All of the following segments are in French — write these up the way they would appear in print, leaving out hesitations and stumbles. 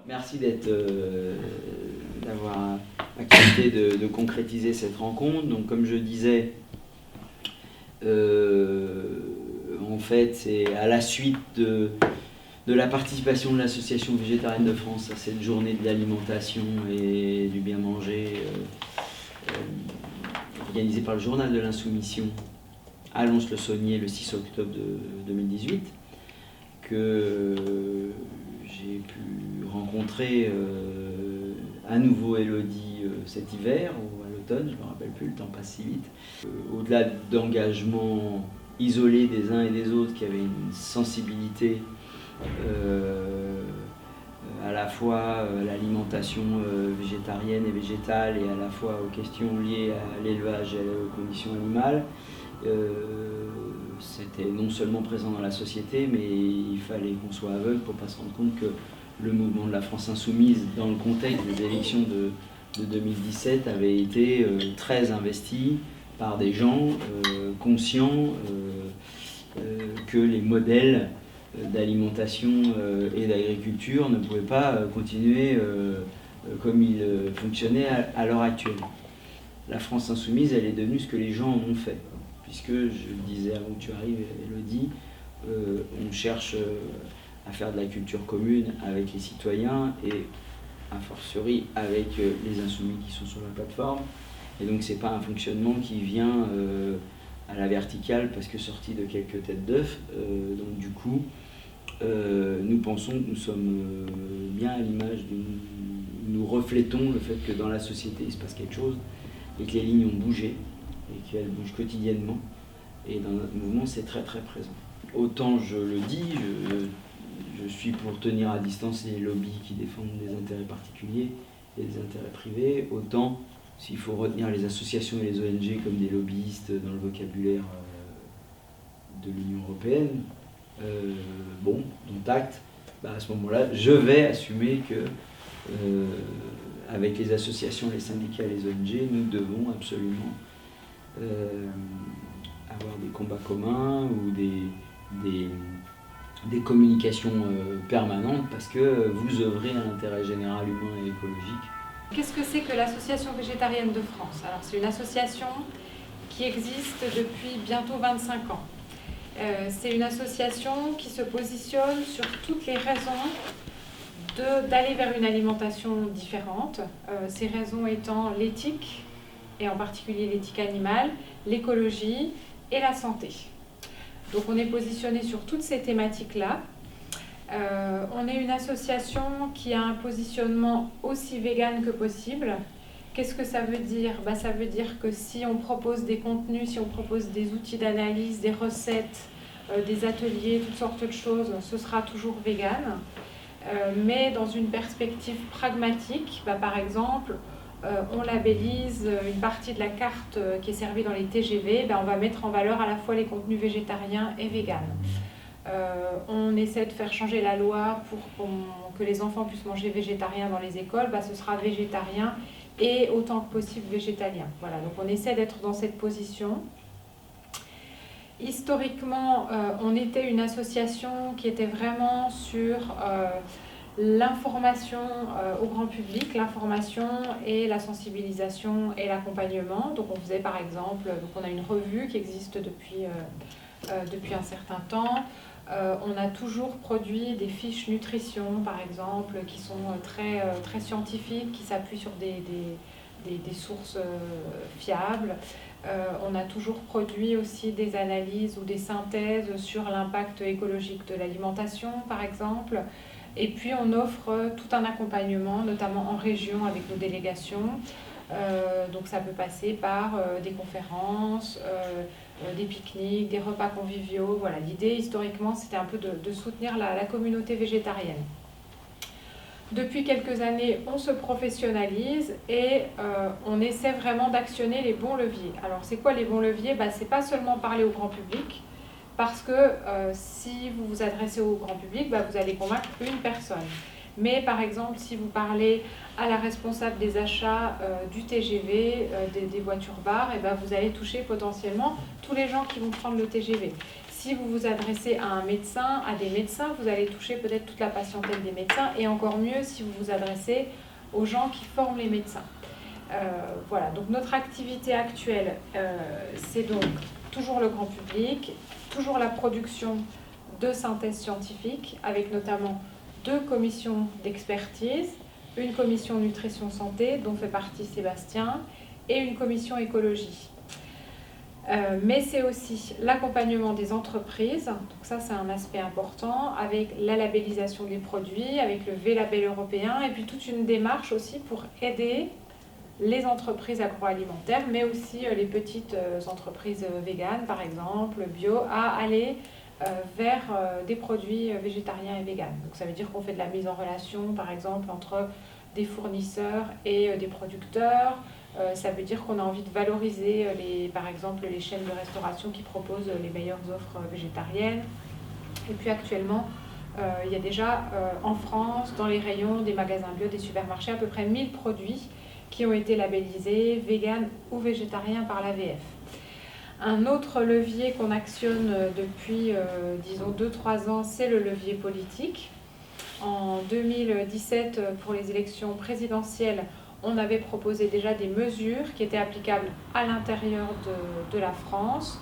Merci d'avoir accepté de concrétiser cette rencontre. Donc, comme je disais, en fait, c'est à la suite de la participation de l'Association végétarienne de France à cette journée de l'alimentation et du bien manger organisée par le journal de l'Insoumission à Lons-le-Saunier le 6 octobre 2018 que j'ai pu rencontrer à nouveau Élodie cet hiver ou à l'automne, je ne me rappelle plus, le temps passe si vite. Au-delà d'engagements isolés des uns et des autres qui avaient une sensibilité à la fois à l'alimentation végétarienne et végétale et à la fois aux questions liées à l'élevage et aux conditions animales, c'était non seulement présent dans la société, mais il fallait qu'on soit aveugle pour ne pas se rendre compte que le mouvement de la France Insoumise, dans le contexte des élections de 2017, avait été très investi par des gens conscients que les modèles d'alimentation et d'agriculture ne pouvaient pas continuer comme ils fonctionnaient à l'heure actuelle. La France Insoumise, elle est devenue ce que les gens en ont fait. Puisque, je le disais avant que tu arrives, Élodie, on cherche à faire de la culture commune avec les citoyens et, a fortiori, avec les insoumis qui sont sur la plateforme. Et donc, ce n'est pas un fonctionnement qui vient à la verticale parce que sorti de quelques têtes d'œufs. Donc, du coup, nous pensons que nous sommes bien à l'image nous reflétons le fait que dans la société, il se passe quelque chose et que les lignes ont bougé. Et qu'elle bouge quotidiennement. Et dans notre mouvement, c'est très très présent. Autant je le dis, je suis pour tenir à distance les lobbies qui défendent des intérêts particuliers et des intérêts privés, autant s'il faut retenir les associations et les ONG comme des lobbyistes dans le vocabulaire de l'Union européenne, bon, dont acte, à ce moment-là, je vais assumer que avec les associations, les syndicats et les ONG, nous devons absolument avoir des combats communs ou des communications permanentes parce que vous œuvrez à l'intérêt général humain et écologique. Qu'est-ce que c'est que l'Association végétarienne de France? Alors, c'est une association qui existe depuis bientôt 25 ans. C'est une association qui se positionne sur toutes les raisons d'aller vers une alimentation différente. Ces raisons étant l'éthique, et en particulier l'éthique animale, l'écologie et la santé. Donc on est positionné sur toutes ces thématiques-là. On est une association qui a un positionnement aussi vegan que possible. Qu'est-ce que ça veut dire? Ça veut dire que si on propose des contenus, si on propose des outils d'analyse, des recettes, des ateliers, toutes sortes de choses, ce sera toujours vegan. Mais dans une perspective pragmatique, par exemple, on labellise une partie de la carte qui est servie dans les TGV, on va mettre en valeur à la fois les contenus végétariens et véganes. On essaie de faire changer la loi pour que les enfants puissent manger végétarien dans les écoles, ce sera végétarien et autant que possible végétalien. Voilà, donc on essaie d'être dans cette position. Historiquement, on était une association qui était vraiment sur l'information au grand public, l'information et la sensibilisation et l'accompagnement. Donc on faisait par exemple, on a une revue qui existe depuis un certain temps. On a toujours produit des fiches nutrition par exemple qui sont très, très scientifiques, qui s'appuient sur des sources fiables. On a toujours produit aussi des analyses ou des synthèses sur l'impact écologique de l'alimentation par exemple. Et puis on offre tout un accompagnement, notamment en région avec nos délégations. Donc ça peut passer par des conférences, des pique-niques, des repas conviviaux. Voilà, l'idée historiquement c'était un peu de soutenir la communauté végétarienne. Depuis quelques années, on se professionnalise et on essaie vraiment d'actionner les bons leviers. Alors c'est quoi les bons leviers? C'est pas seulement parler au grand public, parce que si vous vous adressez au grand public, vous allez convaincre une personne. Mais par exemple, si vous parlez à la responsable des achats du TGV, des voitures-bars, vous allez toucher potentiellement tous les gens qui vont prendre le TGV. si vous vous adressez à un médecin, à des médecins, vous allez toucher peut-être toute la patientèle des médecins, et encore mieux si vous vous adressez aux gens qui forment les médecins. Voilà, donc notre activité actuelle, c'est donc toujours le grand public, toujours la production de synthèse scientifique, avec notamment 2 commissions d'expertise, une commission nutrition santé, dont fait partie Sébastien, et une commission écologie. Mais c'est aussi l'accompagnement des entreprises, donc ça c'est un aspect important, avec la labellisation des produits, avec le V-Label européen, et puis toute une démarche aussi pour aider les entreprises agroalimentaires, mais aussi les petites entreprises véganes, par exemple, bio, à aller vers des produits végétariens et véganes. Donc ça veut dire qu'on fait de la mise en relation, par exemple, entre des fournisseurs et des producteurs. Ça veut dire qu'on a envie de valoriser, par exemple, les chaînes de restauration qui proposent les meilleures offres végétariennes. Et puis actuellement, il y a déjà en France, dans les rayons des magasins bio, des supermarchés, à peu près 1000 produits qui ont été labellisés vegan ou végétariens par l'AVF. Un autre levier qu'on actionne depuis, disons, 2-3 ans, c'est le levier politique. En 2017, pour les élections présidentielles, on avait proposé déjà des mesures qui étaient applicables à l'intérieur de la France,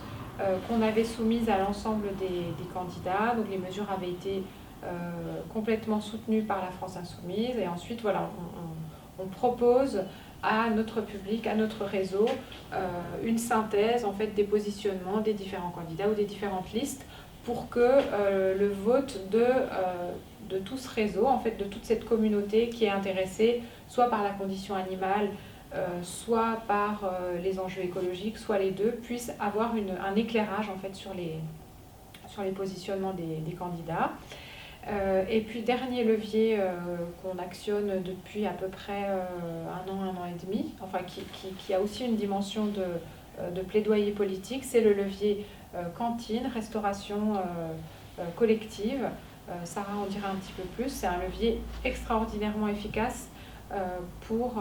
qu'on avait soumises à l'ensemble des candidats. Donc les mesures avaient été complètement soutenues par la France Insoumise. Et ensuite, voilà, on propose à notre public, à notre réseau, une synthèse en fait, des positionnements des différents candidats ou des différentes listes pour que le vote de tout ce réseau, en fait, de toute cette communauté qui est intéressée soit par la condition animale, soit par les enjeux écologiques, soit les deux, puisse avoir un éclairage en fait, sur les positionnements des candidats. Et puis dernier levier qu'on actionne depuis à peu près 1 an et demi, enfin qui a aussi une dimension de plaidoyer politique, c'est le levier cantine, restauration collective. Sarah en dira un petit peu plus. C'est un levier extraordinairement efficace pour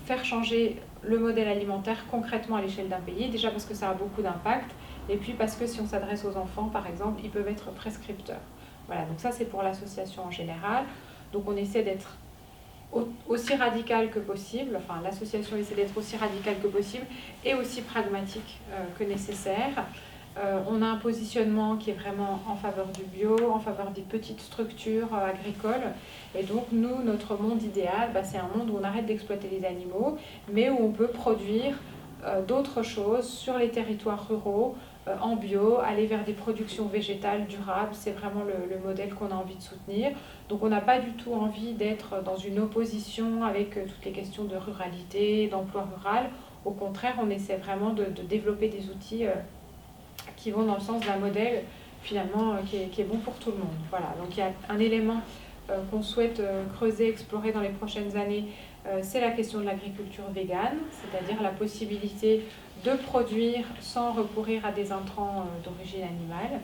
faire changer le modèle alimentaire concrètement à l'échelle d'un pays, déjà parce que ça a beaucoup d'impact, et puis parce que si on s'adresse aux enfants, par exemple, ils peuvent être prescripteurs. Voilà, donc ça c'est pour l'association en général. Donc on essaie d'être aussi radical que possible, enfin l'association essaie d'être aussi radicale que possible et aussi pragmatique que nécessaire. On a un positionnement qui est vraiment en faveur du bio, en faveur des petites structures agricoles. Et donc nous, notre monde idéal, c'est un monde où on arrête d'exploiter les animaux, mais où on peut produire d'autres choses sur les territoires ruraux, en bio, aller vers des productions végétales durables, c'est vraiment le modèle qu'on a envie de soutenir. Donc on n'a pas du tout envie d'être dans une opposition avec toutes les questions de ruralité, d'emploi rural. Au contraire, on essaie vraiment de développer des outils qui vont dans le sens d'un modèle finalement qui est bon pour tout le monde. Voilà, donc il y a un élément qu'on souhaite creuser, explorer dans les prochaines années, c'est la question de l'agriculture végane, c'est-à-dire la possibilité de produire sans recourir à des intrants d'origine animale.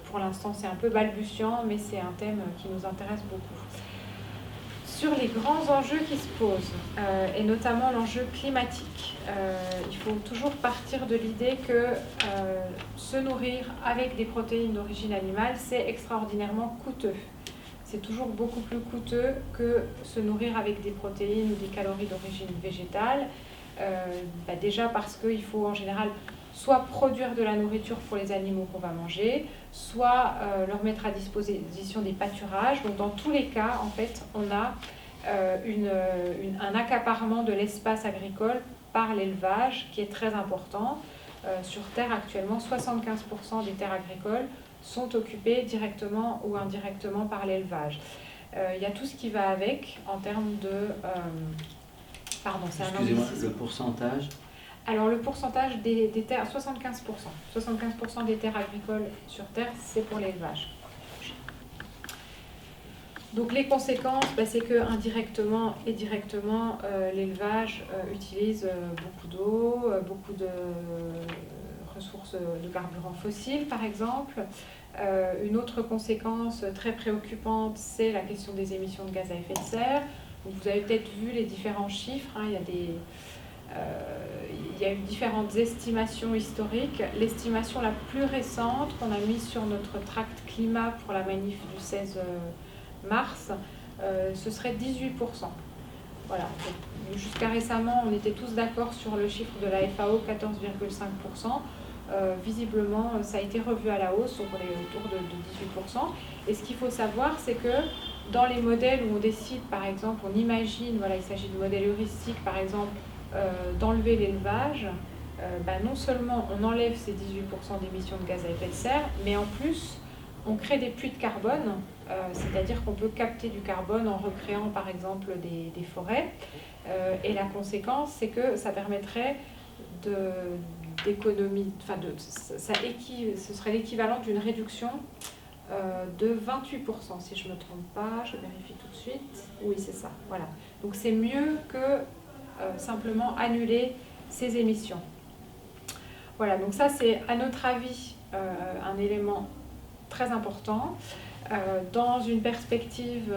Pour l'instant, c'est un peu balbutiant, mais c'est un thème qui nous intéresse beaucoup. Sur les grands enjeux qui se posent, et notamment l'enjeu climatique, il faut toujours partir de l'idée que se nourrir avec des protéines d'origine animale, c'est extraordinairement coûteux. C'est toujours beaucoup plus coûteux que se nourrir avec des protéines ou des calories d'origine végétale. Déjà parce qu'il faut en général soit produire de la nourriture pour les animaux qu'on va manger, soit leur mettre à disposition des pâturages. Donc dans tous les cas, en fait, on a un accaparement de l'espace agricole par l'élevage qui est très important. Sur Terre actuellement, 75% des terres agricoles sont occupées directement ou indirectement par l'élevage. Il y a tout ce qui va avec en termes de... Excusez-moi, le pourcentage? Alors le pourcentage des terres, 75%. 75% des terres agricoles sur Terre, c'est pour l'élevage. Donc les conséquences, c'est que indirectement et directement, l'élevage utilise beaucoup d'eau, beaucoup de ressources de carburants fossiles par exemple. Une autre conséquence très préoccupante, c'est la question des émissions de gaz à effet de serre. Donc, vous avez peut-être vu les différents chiffres, il il y a eu différentes estimations historiques. L'estimation la plus récente qu'on a mise sur notre tract climat pour la manif du 16 mars, ce serait 18%. Voilà. Jusqu'à récemment, on était tous d'accord sur le chiffre de la FAO, 14,5%. Visiblement, ça a été revu à la hausse, donc on est autour de 18%. Et ce qu'il faut savoir, c'est que dans les modèles où on décide, par exemple, on imagine, voilà, il s'agit de modèles heuristiques, par exemple, d'enlever l'élevage, non seulement on enlève ces 18% d'émissions de gaz à effet de serre, mais en plus, on crée des puits de carbone, c'est-à-dire qu'on peut capter du carbone en recréant, par exemple, des forêts. Et la conséquence, c'est que ça permettrait d'économie, enfin ce serait l'équivalent d'une réduction de 28%, si je ne me trompe pas, je vérifie tout de suite. Oui, c'est ça, voilà. Donc c'est mieux que simplement annuler ces émissions. Voilà, donc ça c'est à notre avis un élément très important. Dans une perspective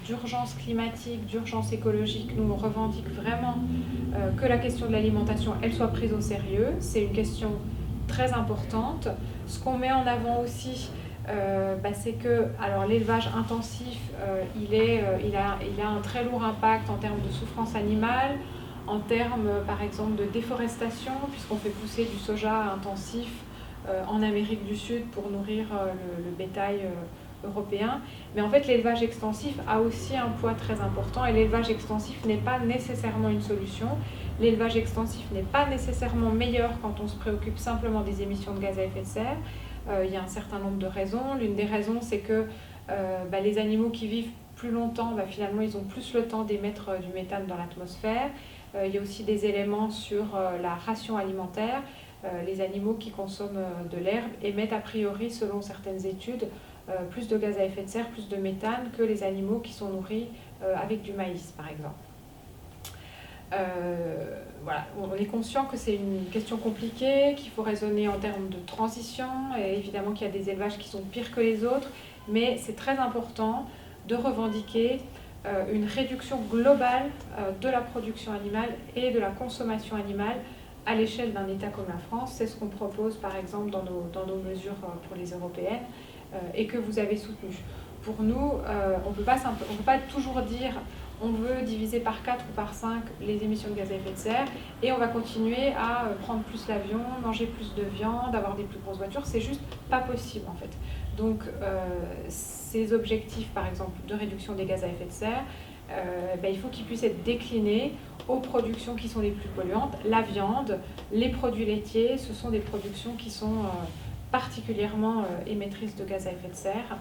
d'urgence climatique, d'urgence écologique, nous on revendique vraiment que la question de l'alimentation, elle soit prise au sérieux. C'est une question très importante. Ce qu'on met en avant aussi, c'est que l'élevage intensif, il a un très lourd impact en termes de souffrance animale, en termes par exemple de déforestation, puisqu'on fait pousser du soja intensif en Amérique du Sud pour nourrir le bétail européen. Mais en fait, l'élevage extensif a aussi un poids très important et l'élevage extensif n'est pas nécessairement une solution. L'élevage extensif n'est pas nécessairement meilleur quand on se préoccupe simplement des émissions de gaz à effet de serre. Il y a un certain nombre de raisons. L'une des raisons, c'est que les animaux qui vivent plus longtemps, finalement, ils ont plus le temps d'émettre du méthane dans l'atmosphère. Il y a aussi des éléments sur la ration alimentaire. Les animaux qui consomment de l'herbe émettent a priori, selon certaines études, plus de gaz à effet de serre, plus de méthane que les animaux qui sont nourris avec du maïs, par exemple. Voilà, on est conscient que c'est une question compliquée, qu'il faut raisonner en termes de transition, et évidemment qu'il y a des élevages qui sont pires que les autres, mais c'est très important de revendiquer une réduction globale de la production animale et de la consommation animale à l'échelle d'un État comme la France. C'est ce qu'on propose par exemple dans nos mesures pour les européennes et que vous avez soutenu. Pour nous, on ne peut pas toujours dire on veut diviser par 4 ou par 5 les émissions de gaz à effet de serre et on va continuer à prendre plus l'avion, manger plus de viande, avoir des plus grosses voitures. C'est juste pas possible en fait. Donc ces objectifs par exemple de réduction des gaz à effet de serre, il faut qu'ils puissent être déclinés aux productions qui sont les plus polluantes. La viande, les produits laitiers, ce sont des productions qui sont particulièrement émettrices de gaz à effet de serre.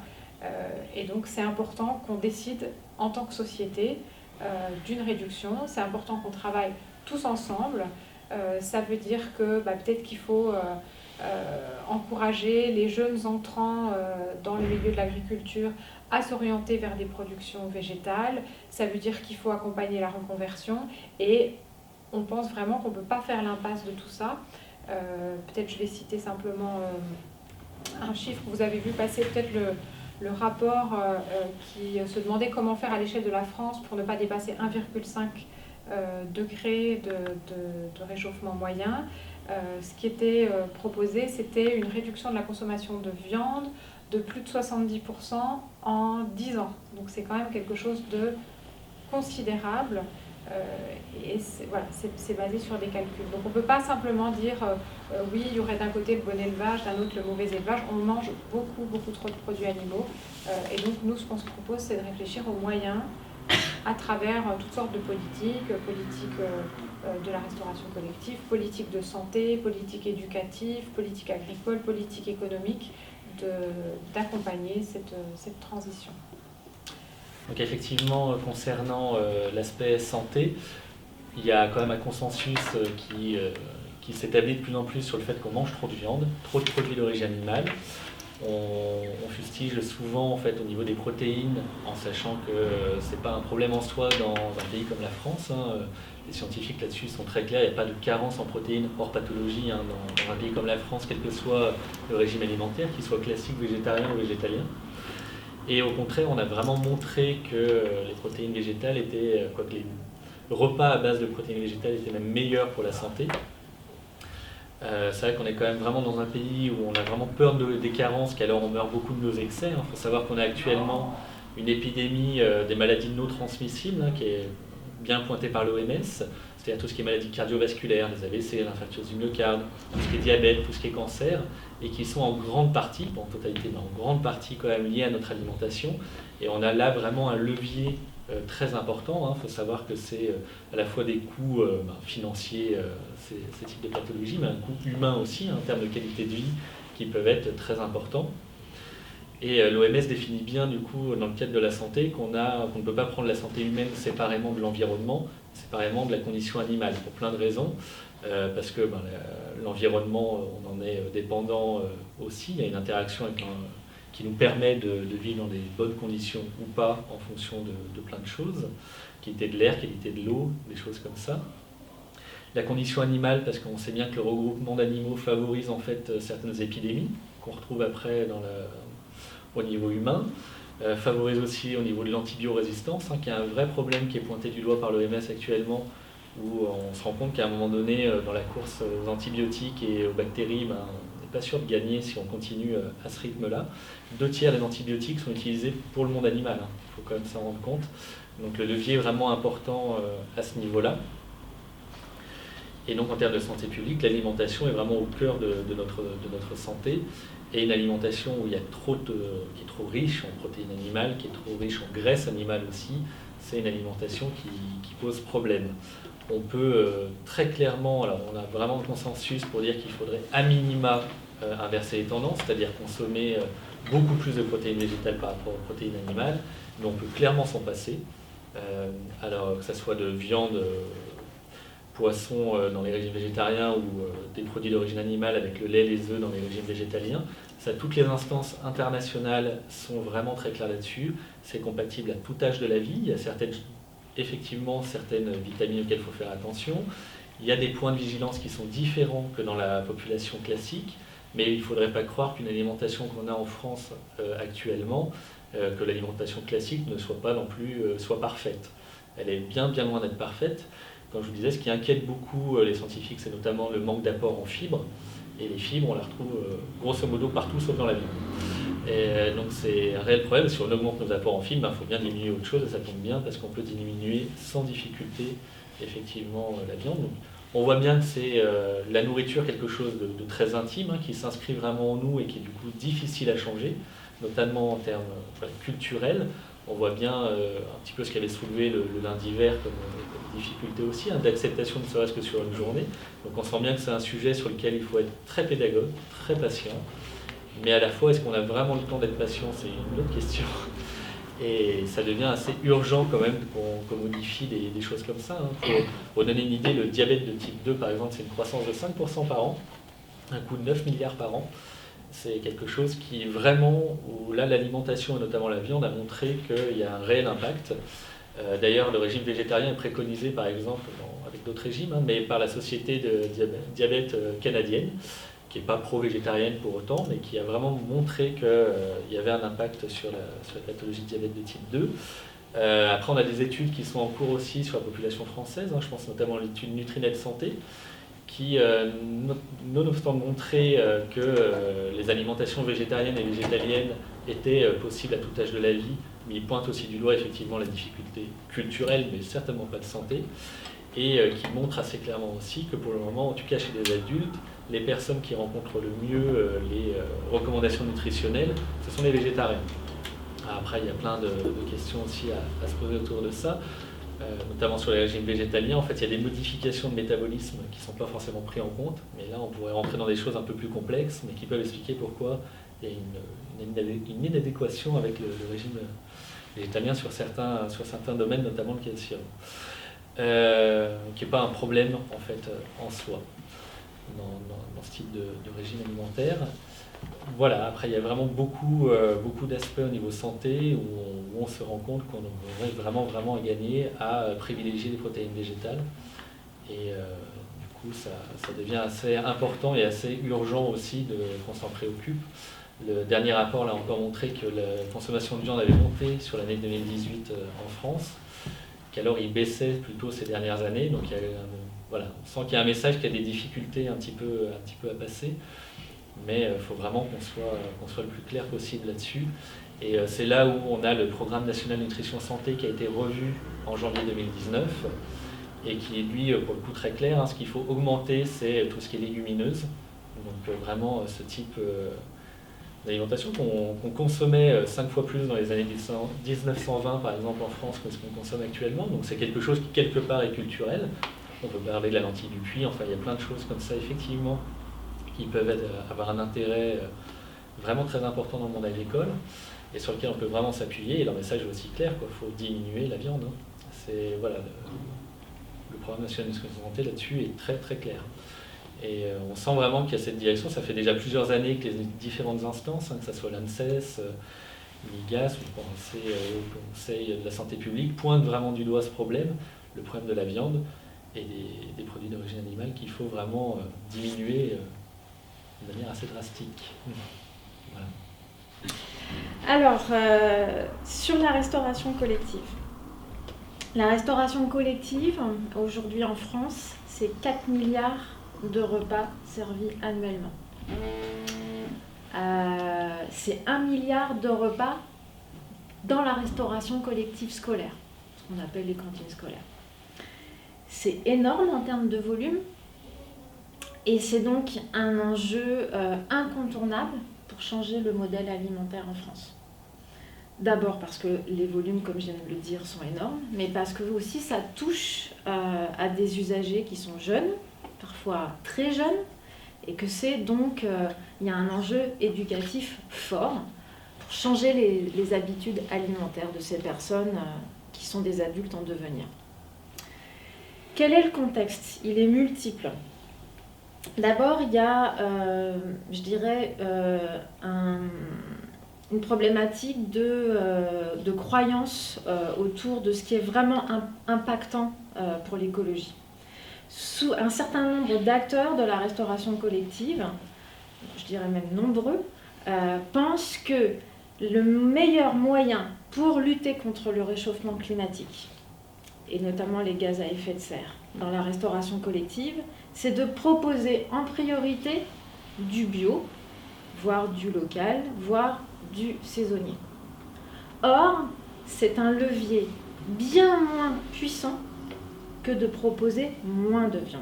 Et donc c'est important qu'on décide en tant que société d'une réduction. C'est important qu'on travaille tous ensemble. Ça veut dire que peut-être qu'il faut encourager les jeunes entrants dans le milieu de l'agriculture à s'orienter vers des productions végétales. Ça veut dire qu'il faut accompagner la reconversion et on pense vraiment qu'on ne peut pas faire l'impasse de tout ça. Peut-être je vais citer simplement un chiffre. Vous avez vu passer peut-être le rapport qui se demandait comment faire à l'échelle de la France pour ne pas dépasser 1,5 degré de réchauffement moyen. Ce qui était proposé, c'était une réduction de la consommation de viande de plus de 70% en 10 ans. Donc c'est quand même quelque chose de considérable. Et c'est basé sur des calculs. Donc on ne peut pas simplement dire oui, il y aurait d'un côté le bon élevage, d'un autre le mauvais élevage. On mange beaucoup trop de produits animaux. Et donc nous, ce qu'on se propose, c'est de réfléchir aux moyens à travers toutes sortes de politiques, de la restauration collective, politique de santé, politique éducative, politique agricole, politique économique, d'accompagner cette transition. Donc effectivement, concernant l'aspect santé, il y a quand même un consensus qui s'établit de plus en plus sur le fait qu'on mange trop de viande, trop de produits d'origine animale. On fustige souvent en fait, au niveau des protéines, en sachant que c'est pas un problème en soi dans un pays comme la France. Les scientifiques là-dessus sont très clairs, il n'y a pas de carence en protéines hors pathologie dans un pays comme la France, quel que soit le régime alimentaire, qu'il soit classique, végétarien ou végétalien. Et au contraire, on a vraiment montré que les protéines végétales étaient, le repas à base de protéines végétales était même meilleur pour la santé. C'est vrai qu'on est quand même vraiment dans un pays où on a vraiment peur des carences, qu'alors on meurt beaucoup de nos excès. Il faut savoir qu'on a actuellement une épidémie des maladies non transmissibles qui est bien pointée par l'OMS, c'est-à-dire tout ce qui est maladies cardiovasculaires, les AVC, l'infarctus du myocarde, tout ce qui est diabète, tout ce qui est cancer, et qui sont en grande partie, pas en totalité, mais en grande partie quand même liées à notre alimentation. Et on a là vraiment un levier très important. Il faut savoir que c'est à la fois des coûts financiers, ces types de pathologies, mais un coût humain aussi, en termes de qualité de vie, qui peuvent être très importants. Et l'OMS définit bien, du coup, dans le cadre de la santé, qu'on ne peut pas prendre la santé humaine séparément de l'environnement, séparément de la condition animale, pour plein de raisons. Parce que l'environnement, on en est dépendant aussi. Il y a une interaction qui nous permet de vivre dans des bonnes conditions ou pas, en fonction de plein de choses. Qualité de l'air, qualité de l'eau, des choses comme ça. La condition animale, parce qu'on sait bien que le regroupement d'animaux favorise en fait certaines épidémies, qu'on retrouve après au niveau humain. Favorise aussi au niveau de l'antibiorésistance, qui est un vrai problème qui est pointé du doigt par l'OMS actuellement, où on se rend compte qu'à un moment donné, dans la course aux antibiotiques et aux bactéries, on n'est pas sûr de gagner si on continue à ce rythme-là. 2/3 des antibiotiques sont utilisés pour le monde animal, il faut quand même s'en rendre compte. Donc le levier est vraiment important à ce niveau-là. Et donc en termes de santé publique, l'alimentation est vraiment au cœur de notre santé. Et une alimentation où il y a qui est trop riche en protéines animales, qui est trop riche en graisse animale aussi, c'est une alimentation qui pose problème. On peut très clairement, alors on a vraiment le consensus pour dire qu'il faudrait à minima inverser les tendances, c'est-à-dire consommer beaucoup plus de protéines végétales par rapport aux protéines animales, mais on peut clairement s'en passer. Alors que ce soit de viande, poisson dans les régimes végétariens ou des produits d'origine animale avec le lait, les œufs dans les régimes végétaliens. Ça, toutes les instances internationales sont vraiment très claires là-dessus. C'est compatible à tout âge de la vie. Il y a effectivement certaines vitamines auxquelles il faut faire attention. Il y a des points de vigilance qui sont différents que dans la population classique, mais il ne faudrait pas croire qu'une alimentation qu'on a en France actuellement, que l'alimentation classique ne soit pas non plus soit parfaite. Elle est bien loin d'être parfaite. Comme je vous disais, ce qui inquiète beaucoup les scientifiques, c'est notamment le manque d'apport en fibres. Et les fibres, on la retrouve grosso modo partout sauf dans la viande. Et donc c'est un réel problème. Si on augmente nos apports en fibres, il faut bien diminuer autre chose, et ça tombe bien parce qu'on peut diminuer sans difficulté effectivement la viande. Donc, on voit bien que c'est la nourriture quelque chose de très intime, qui s'inscrit vraiment en nous et qui est du coup difficile à changer, notamment en termes culturels. On voit bien un petit peu ce qu'avait soulevé le lundi vert comme difficulté aussi, d'acceptation ne serait-ce que sur une journée. Donc on sent bien que c'est un sujet sur lequel il faut être très pédagogue, très patient. Mais à la fois, est-ce qu'on a vraiment le temps d'être patient? C'est une autre question. Et ça devient assez urgent quand même qu'on modifie des choses comme ça. Pour donner une idée, le diabète de type 2, par exemple, c'est une croissance de 5% par an, un coût de 9 milliards par an. C'est quelque chose qui vraiment, où là l'alimentation et notamment la viande a montré qu'il y a un réel impact. D'ailleurs, le régime végétarien est préconisé par exemple avec d'autres régimes, mais par la Société de diabète canadienne, qui n'est pas pro-végétarienne pour autant, mais qui a vraiment montré qu'il y avait un impact sur la pathologie de diabète de type 2. Après, on a des études qui sont en cours aussi sur la population française, je pense notamment à l'étude Nutrinet Santé, qui, nonobstant montrer que les alimentations végétariennes et végétaliennes étaient possibles à tout âge de la vie, mais il pointe aussi du doigt effectivement la difficulté culturelle, mais certainement pas de santé, et qui montre assez clairement aussi que pour le moment, en tout cas chez les adultes, les personnes qui rencontrent le mieux les recommandations nutritionnelles, ce sont les végétariens. Après, il y a plein de questions aussi à se poser autour de ça. Notamment sur les régimes végétaliens, en fait, il y a des modifications de métabolisme qui ne sont pas forcément prises en compte, mais là, on pourrait rentrer dans des choses un peu plus complexes, mais qui peuvent expliquer pourquoi il y a une inadéquation avec le régime végétalien sur certains domaines, notamment le calcium, qui n'est pas un problème, en fait, en soi, dans ce type de régime alimentaire. Voilà, après il y a vraiment beaucoup d'aspects au niveau santé où on se rend compte qu'on aurait vraiment à gagner à privilégier les protéines végétales. Et du coup, ça devient assez important et assez urgent aussi qu'on s'en préoccupe. Le dernier rapport l'a encore montré que la consommation de viande avait monté sur l'année 2018 en France, qu'alors il baissait plutôt ces dernières années, donc il y a voilà, on sent qu'il y a un message qui a des difficultés un petit peu à passer, mais il faut vraiment qu'on soit le plus clair possible là-dessus. Et c'est là où on a le programme national nutrition santé qui a été revu en janvier 2019 et qui est lui pour le coup très clair. Ce qu'il faut augmenter, c'est tout ce qui est légumineuse. Donc vraiment ce type d'alimentation qu'on consommait 5 fois plus dans les années 1920 par exemple en France que ce qu'on consomme actuellement. Donc c'est quelque chose qui quelque part est culturel. On peut parler de la lentille du puits, enfin il y a plein de choses comme ça effectivement qui peuvent avoir un intérêt vraiment très important dans le monde agricole et sur lequel on peut vraiment s'appuyer. Et leur message est aussi clair, il faut diminuer la viande. C'est, voilà, le programme national de nutrition santé là-dessus est très très clair. Et on sent vraiment qu'il y a cette direction. Ça fait déjà plusieurs années que les différentes instances, que ce soit l'ANSES, l'IGAS, ou au Conseil de la santé publique, pointent vraiment du doigt ce problème, le problème de la viande et des produits d'origine animale qu'il faut vraiment diminuer de manière assez drastique. Voilà. Alors, sur la restauration collective. La restauration collective, aujourd'hui en France, c'est 4 milliards de repas servis annuellement. C'est 1 milliard de repas dans la restauration collective scolaire, ce qu'on appelle les cantines scolaires. C'est énorme en termes de volume et c'est donc un enjeu incontournable pour changer le modèle alimentaire en France. D'abord parce que les volumes, comme je viens de le dire, sont énormes, mais parce que aussi ça touche à des usagers qui sont jeunes, parfois très jeunes, et que c'est donc, il y a un enjeu éducatif fort pour changer les habitudes alimentaires de ces personnes qui sont des adultes en devenir. Quel est le contexte ? Il est multiple. D'abord, il y a, je dirais, une problématique de croyance autour de ce qui est vraiment impactant pour l'écologie. Un certain nombre d'acteurs de la restauration collective, je dirais même nombreux, pensent que le meilleur moyen pour lutter contre le réchauffement climatique, et notamment les gaz à effet de serre dans la restauration collective, c'est de proposer en priorité du bio, voire du local, voire du saisonnier. Or, c'est un levier bien moins puissant que de proposer moins de viande.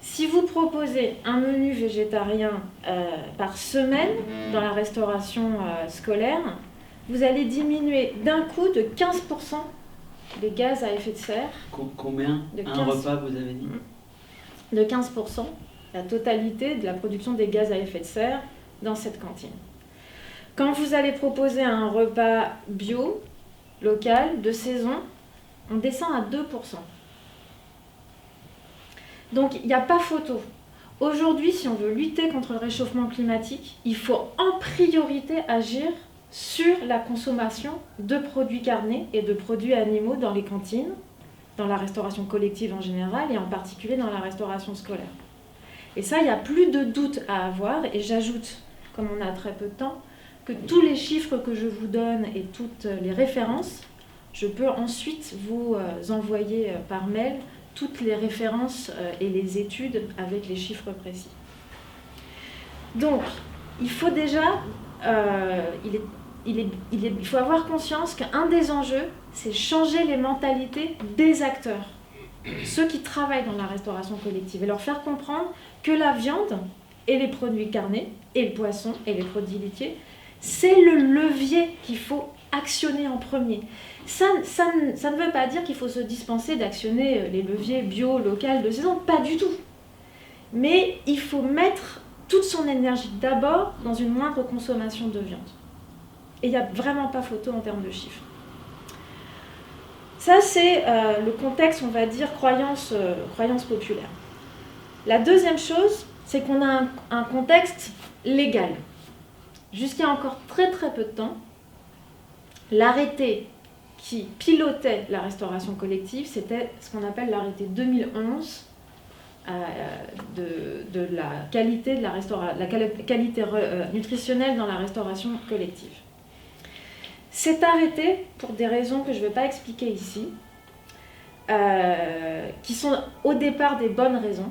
Si vous proposez un menu végétarien par semaine dans la restauration scolaire, vous allez diminuer d'un coup de 15% les gaz à effet de serre. Combien ? Un repas, vous avez dit ? De 15%, la totalité de la production des gaz à effet de serre dans cette cantine. Quand vous allez proposer un repas bio, local, de saison, on descend à 2%. Donc il n'y a pas photo. Aujourd'hui, si on veut lutter contre le réchauffement climatique, il faut en priorité agir sur la consommation de produits carnés et de produits animaux dans les cantines, dans la restauration collective en général et en particulier dans la restauration scolaire. Et ça, il n'y a plus de doute à avoir. Et j'ajoute, comme on a très peu de temps, que tous les chiffres que je vous donne et toutes les références, je peux ensuite vous envoyer par mail toutes les références et les études avec les chiffres précis. Donc, il faut déjà, il faut avoir conscience qu'un des enjeux, c'est changer les mentalités des acteurs, ceux qui travaillent dans la restauration collective, et leur faire comprendre que la viande et les produits carnés, et le poisson et les produits laitiers, c'est le levier qu'il faut actionner en premier. Ça ne veut pas dire qu'il faut se dispenser d'actionner les leviers bio, local, de saison, pas du tout. Mais il faut mettre toute son énergie d'abord dans une moindre consommation de viande. Et il n'y a vraiment pas photo en termes de chiffres. Ça, c'est le contexte, on va dire, croyance populaire. La deuxième chose, c'est qu'on a un contexte légal. Jusqu'à encore très très peu de temps, l'arrêté qui pilotait la restauration collective, c'était ce qu'on appelle l'arrêté 2011 de la qualité, qualité nutritionnelle dans la restauration collective. Cet arrêté, pour des raisons que je ne vais pas expliquer ici, qui sont au départ des bonnes raisons,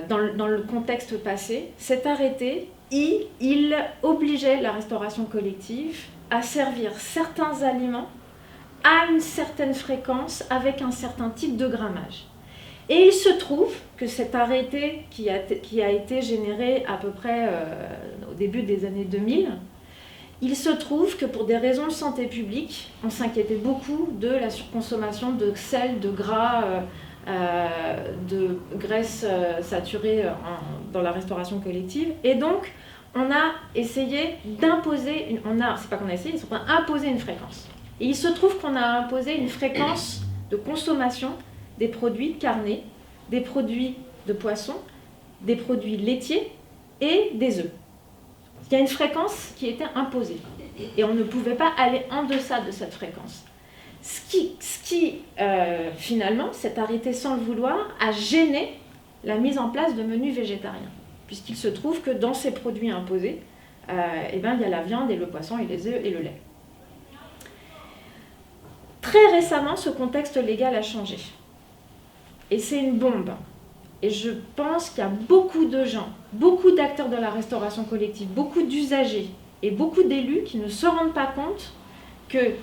dans le contexte passé. Cet arrêté, il obligeait la restauration collective à servir certains aliments à une certaine fréquence avec un certain type de grammage. Et il se trouve que cet arrêté qui a été généré à peu près au début des années 2000, il se trouve que pour des raisons de santé publique, on s'inquiétait beaucoup de la surconsommation de sel, de gras, de graisse saturée dans la restauration collective. Et donc, on a essayé d'imposer, c'est pas qu'on a essayé, on a imposé une fréquence. Et il se trouve qu'on a imposé une fréquence de consommation des produits carnés, des produits de poisson, des produits laitiers et des œufs. Il y a une fréquence qui était imposée et on ne pouvait pas aller en deçà de cette fréquence. Ce qui finalement, cet arrêté sans le vouloir, a gêné la mise en place de menus végétariens, puisqu'il se trouve que dans ces produits imposés, il y a la viande et le poisson et les œufs et le lait. Très récemment, ce contexte légal a changé. Et c'est une bombe. Et je pense qu'il y a beaucoup de gens, beaucoup d'acteurs de la restauration collective, beaucoup d'usagers et beaucoup d'élus qui ne se rendent pas compte que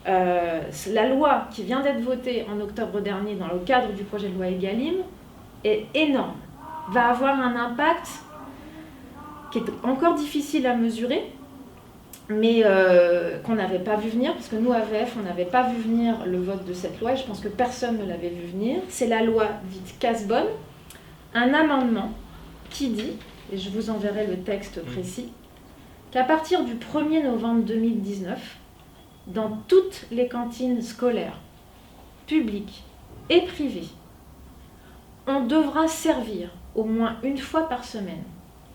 la loi qui vient d'être votée en octobre dernier dans le cadre du projet de loi Egalim est énorme, va avoir un impact qui est encore difficile à mesurer, mais qu'on n'avait pas vu venir, parce que nous, AVF, on n'avait pas vu venir le vote de cette loi, et je pense que personne ne l'avait vu venir. C'est la loi dite Cazbonne, un amendement qui dit, et je vous enverrai le texte précis, qu'à partir du 1er novembre 2019, dans toutes les cantines scolaires, publiques et privées, on devra servir au moins une fois par semaine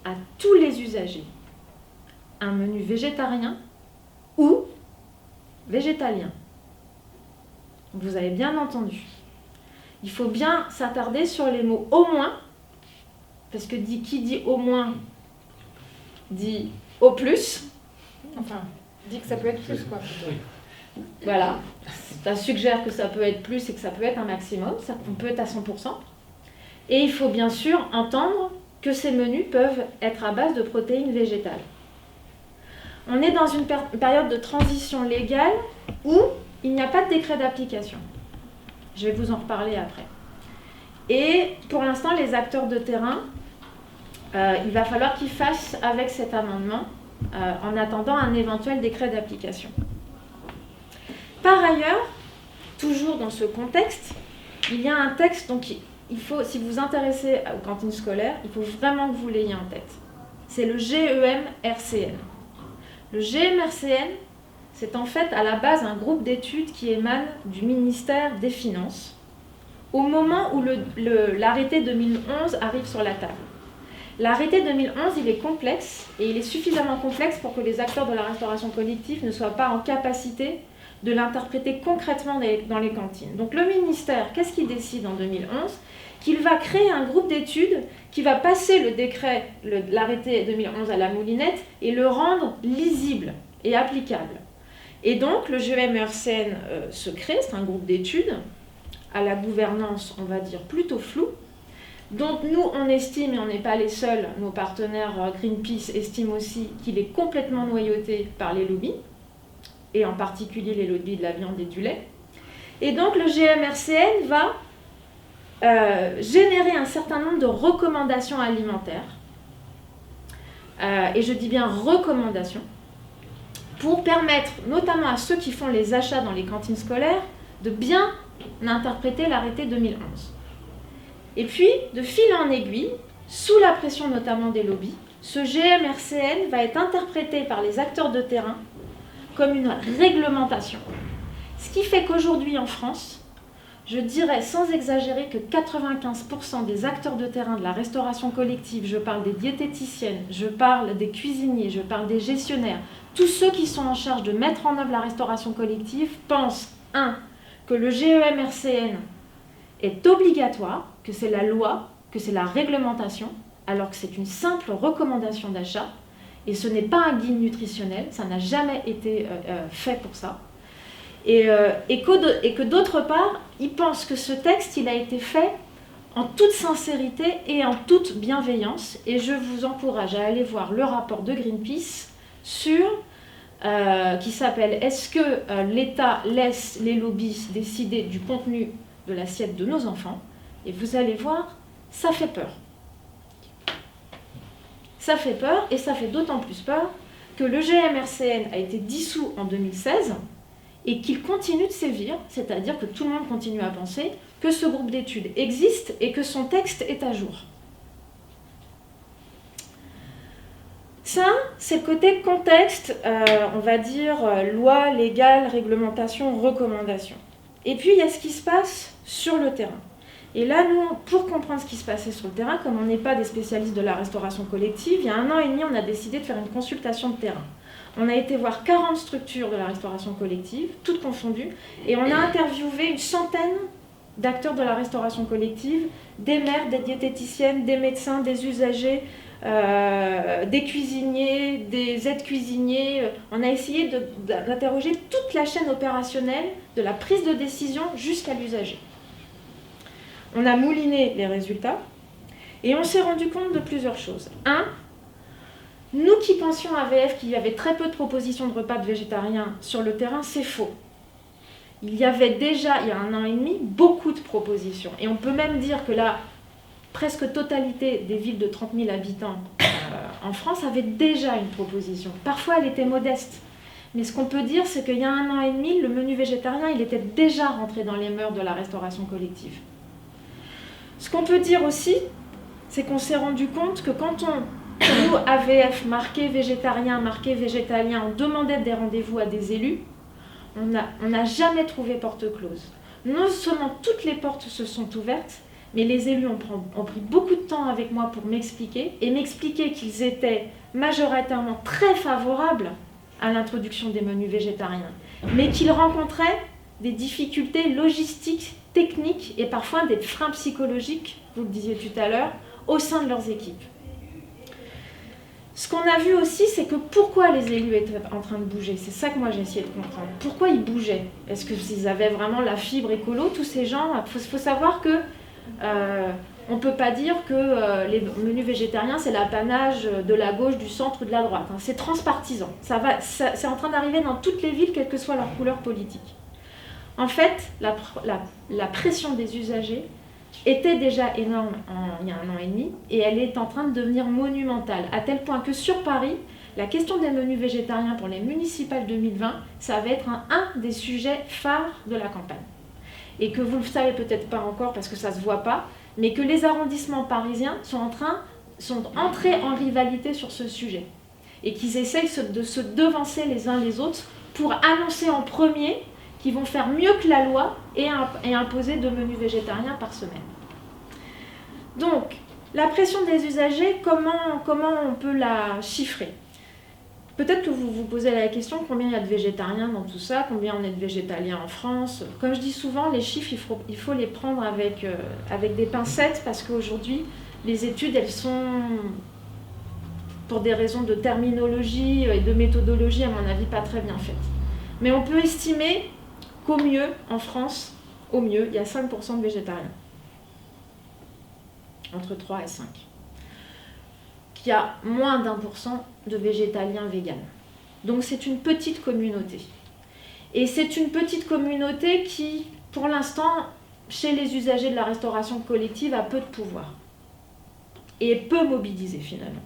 à tous les usagers un menu végétarien ou végétalien. Vous avez bien entendu. Il faut bien s'attarder sur les mots « au moins », parce que qui dit « au moins » dit « au plus ». Enfin, dit que ça peut être plus, quoi. Voilà, ça suggère que ça peut être plus et que ça peut être un maximum, on peut être à 100%. Et il faut bien sûr entendre que ces menus peuvent être à base de protéines végétales. On est dans une période de transition légale où il n'y a pas de décret d'application. Je vais vous en reparler après. Et pour l'instant, les acteurs de terrain, il va falloir qu'ils fassent avec cet amendement en attendant un éventuel décret d'application. Par ailleurs, toujours dans ce contexte, il y a un texte, donc il faut, si vous vous intéressez aux cantines scolaires, il faut vraiment que vous l'ayez en tête. C'est le GEM-RCN. Le GEM-RCN, c'est en fait à la base un groupe d'études qui émane du ministère des Finances au moment où l'arrêté 2011 arrive sur la table. L'arrêté 2011, il est complexe et il est suffisamment complexe pour que les acteurs de la restauration collective ne soient pas en capacité de l'interpréter concrètement dans les cantines. Donc le ministère, qu'est-ce qu'il décide en 2011 ? Qu'il va créer un groupe d'études qui va passer le décret, l'arrêté 2011 à la moulinette et le rendre lisible et applicable. Et donc le GEM-RCN se crée, c'est un groupe d'études à la gouvernance, on va dire, plutôt floue, dont nous on estime, et on n'est pas les seuls, nos partenaires Greenpeace estiment aussi qu'il est complètement noyauté par les lobbies, et en particulier les lobbies de la viande et du lait. Et donc le GEM-RCN va générer un certain nombre de recommandations alimentaires, et je dis bien recommandations, pour permettre notamment à ceux qui font les achats dans les cantines scolaires de bien interpréter l'arrêté 2011. Et puis, de fil en aiguille, sous la pression notamment des lobbies, ce GEM-RCN va être interprété par les acteurs de terrain comme une réglementation. Ce qui fait qu'aujourd'hui en France, je dirais sans exagérer que 95% des acteurs de terrain de la restauration collective, je parle des diététiciennes, je parle des cuisiniers, je parle des gestionnaires, tous ceux qui sont en charge de mettre en œuvre la restauration collective pensent, 1, que le GEM-RCN est obligatoire, que c'est la loi, que c'est la réglementation, alors que c'est une simple recommandation d'achat, et ce n'est pas un guide nutritionnel, ça n'a jamais été fait pour ça. Et que d'autre part, ils pensent que ce texte, il a été fait en toute sincérité et en toute bienveillance. Et je vous encourage à aller voir le rapport de Greenpeace qui s'appelle « Est-ce que l'État laisse les lobbies décider du contenu de l'assiette de nos enfants ?» Et vous allez voir, ça fait peur. Ça fait peur, et ça fait d'autant plus peur que le GMRCN a été dissous en 2016 et qu'il continue de sévir, c'est-à-dire que tout le monde continue à penser que ce groupe d'études existe et que son texte est à jour. Ça, c'est le côté contexte, on va dire loi, légale, réglementation, recommandation. Et puis, il y a ce qui se passe sur le terrain. Et là, nous, pour comprendre ce qui se passait sur le terrain, comme on n'est pas des spécialistes de la restauration collective, il y a 1 an et demi, on a décidé de faire une consultation de terrain. On a été voir 40 structures de la restauration collective, toutes confondues, et on a interviewé une centaine d'acteurs de la restauration collective, des maires, des diététiciennes, des médecins, des usagers, des cuisiniers, des aides-cuisiniers. On a essayé d'interroger toute la chaîne opérationnelle, de la prise de décision jusqu'à l'usager. On a mouliné les résultats et on s'est rendu compte de plusieurs choses. 1, nous qui pensions à VF qu'il y avait très peu de propositions de repas de végétariens sur le terrain, c'est faux. Il y avait déjà, il y a 1 an et demi, beaucoup de propositions. Et on peut même dire que la presque totalité des villes de 30 000 habitants en France avait déjà une proposition. Parfois, elle était modeste. Mais ce qu'on peut dire, c'est qu'il y a 1 an et demi, le menu végétarien, il était déjà rentré dans les mœurs de la restauration collective. Ce qu'on peut dire aussi, c'est qu'on s'est rendu compte que quand nous, AVF, marqué végétarien, marqué végétalien, on demandait des rendez-vous à des élus, on n'a jamais trouvé porte close. Non seulement toutes les portes se sont ouvertes, mais les élus ont pris beaucoup de temps avec moi pour m'expliquer qu'ils étaient majoritairement très favorables à l'introduction des menus végétariens, mais qu'ils rencontraient des difficultés logistiques, techniques et parfois des freins psychologiques, vous le disiez tout à l'heure, au sein de leurs équipes. Ce qu'on a vu aussi, c'est que pourquoi les élus étaient en train de bouger, c'est ça que moi j'ai essayé de comprendre. Pourquoi ils bougeaient? Est-ce qu'ils avaient vraiment la fibre écolo, tous ces gens? Il faut savoir que on ne peut pas dire que les menus végétariens, c'est l'apanage de la gauche, du centre ou de la droite. Hein. C'est transpartisan. C'est en train d'arriver dans toutes les villes, quelle que soit leur couleur politique. En fait, la pression des usagers était déjà énorme il y a 1 an et demi, et elle est en train de devenir monumentale, à tel point que sur Paris, la question des menus végétariens pour les municipales 2020, ça va être un des sujets phares de la campagne. Et que vous ne le savez peut-être pas encore parce que ça ne se voit pas, mais que les arrondissements parisiens sont entrés en rivalité sur ce sujet. Et qu'ils essayent de se devancer les uns les autres pour annoncer en premier qu'ils vont faire mieux que la loi et imposer 2 menus végétariens par semaine. Donc, la pression des usagers, comment on peut la chiffrer? Peut-être que vous vous posez la question, combien il y a de végétariens dans tout ça, combien on est de végétaliens en France. Comme je dis souvent, les chiffres, il faut les prendre avec des pincettes, parce qu'aujourd'hui, les études, elles sont, pour des raisons de terminologie et de méthodologie, à mon avis, pas très bien faites. Mais on peut estimer qu'au mieux, en France, au mieux, il y a 5% de végétariens. Entre 3 et 5. Qu'il y a moins d'1% de végétaliens véganes. Donc c'est une petite communauté. Et c'est une petite communauté qui, pour l'instant, chez les usagers de la restauration collective, a peu de pouvoir. Et peu mobilisé finalement.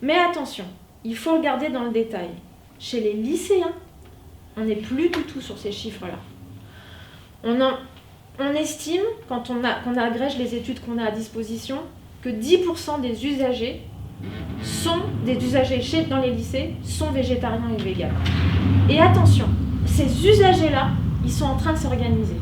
Mais attention, il faut regarder dans le détail. Chez les lycéens, on n'est plus du tout sur ces chiffres-là. On estime, quand on agrège les études qu'on a à disposition, que 10% des usagers dans les lycées sont végétariens et véganes. Et attention, ces usagers-là, ils sont en train de s'organiser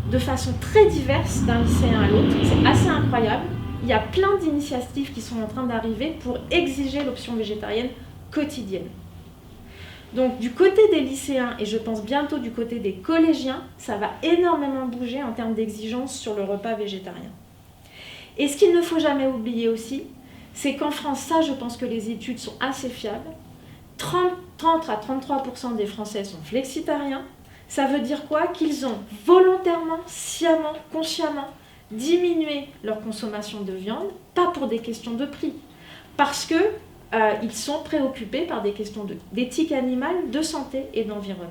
de façon très diverse d'un lycéen à l'autre. C'est assez incroyable. Il y a plein d'initiatives qui sont en train d'arriver pour exiger l'option végétarienne quotidienne. Donc du côté des lycéens, et je pense bientôt du côté des collégiens, ça va énormément bouger en termes d'exigences sur le repas végétarien. Et ce qu'il ne faut jamais oublier aussi, c'est qu'en France, ça je pense que les études sont assez fiables, 30 à 33% des Français sont flexitariens. Ça veut dire quoi? Qu'ils ont volontairement, sciemment, consciemment diminué leur consommation de viande, pas pour des questions de prix, parce que ils sont préoccupés par des questions d'éthique animale, de santé et d'environnement.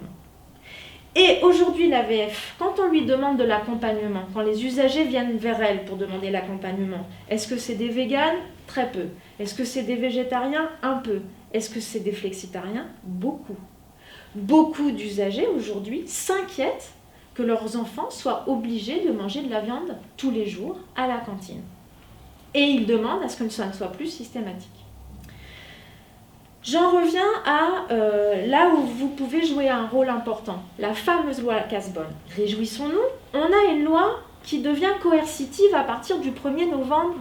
Et aujourd'hui, l'AVF, quand on lui demande de l'accompagnement, quand les usagers viennent vers elle pour demander l'accompagnement, est-ce que c'est des véganes? Très peu. Est-ce que c'est des végétariens? Un peu. Est-ce que c'est des flexitariens? Beaucoup. Beaucoup d'usagers aujourd'hui s'inquiètent que leurs enfants soient obligés de manger de la viande tous les jours à la cantine. Et ils demandent à ce que ça ne soit plus systématique. J'en reviens à là où vous pouvez jouer un rôle important, la fameuse loi Cazbonne. Réjouissons-nous, on a une loi qui devient coercitive à partir du 1er novembre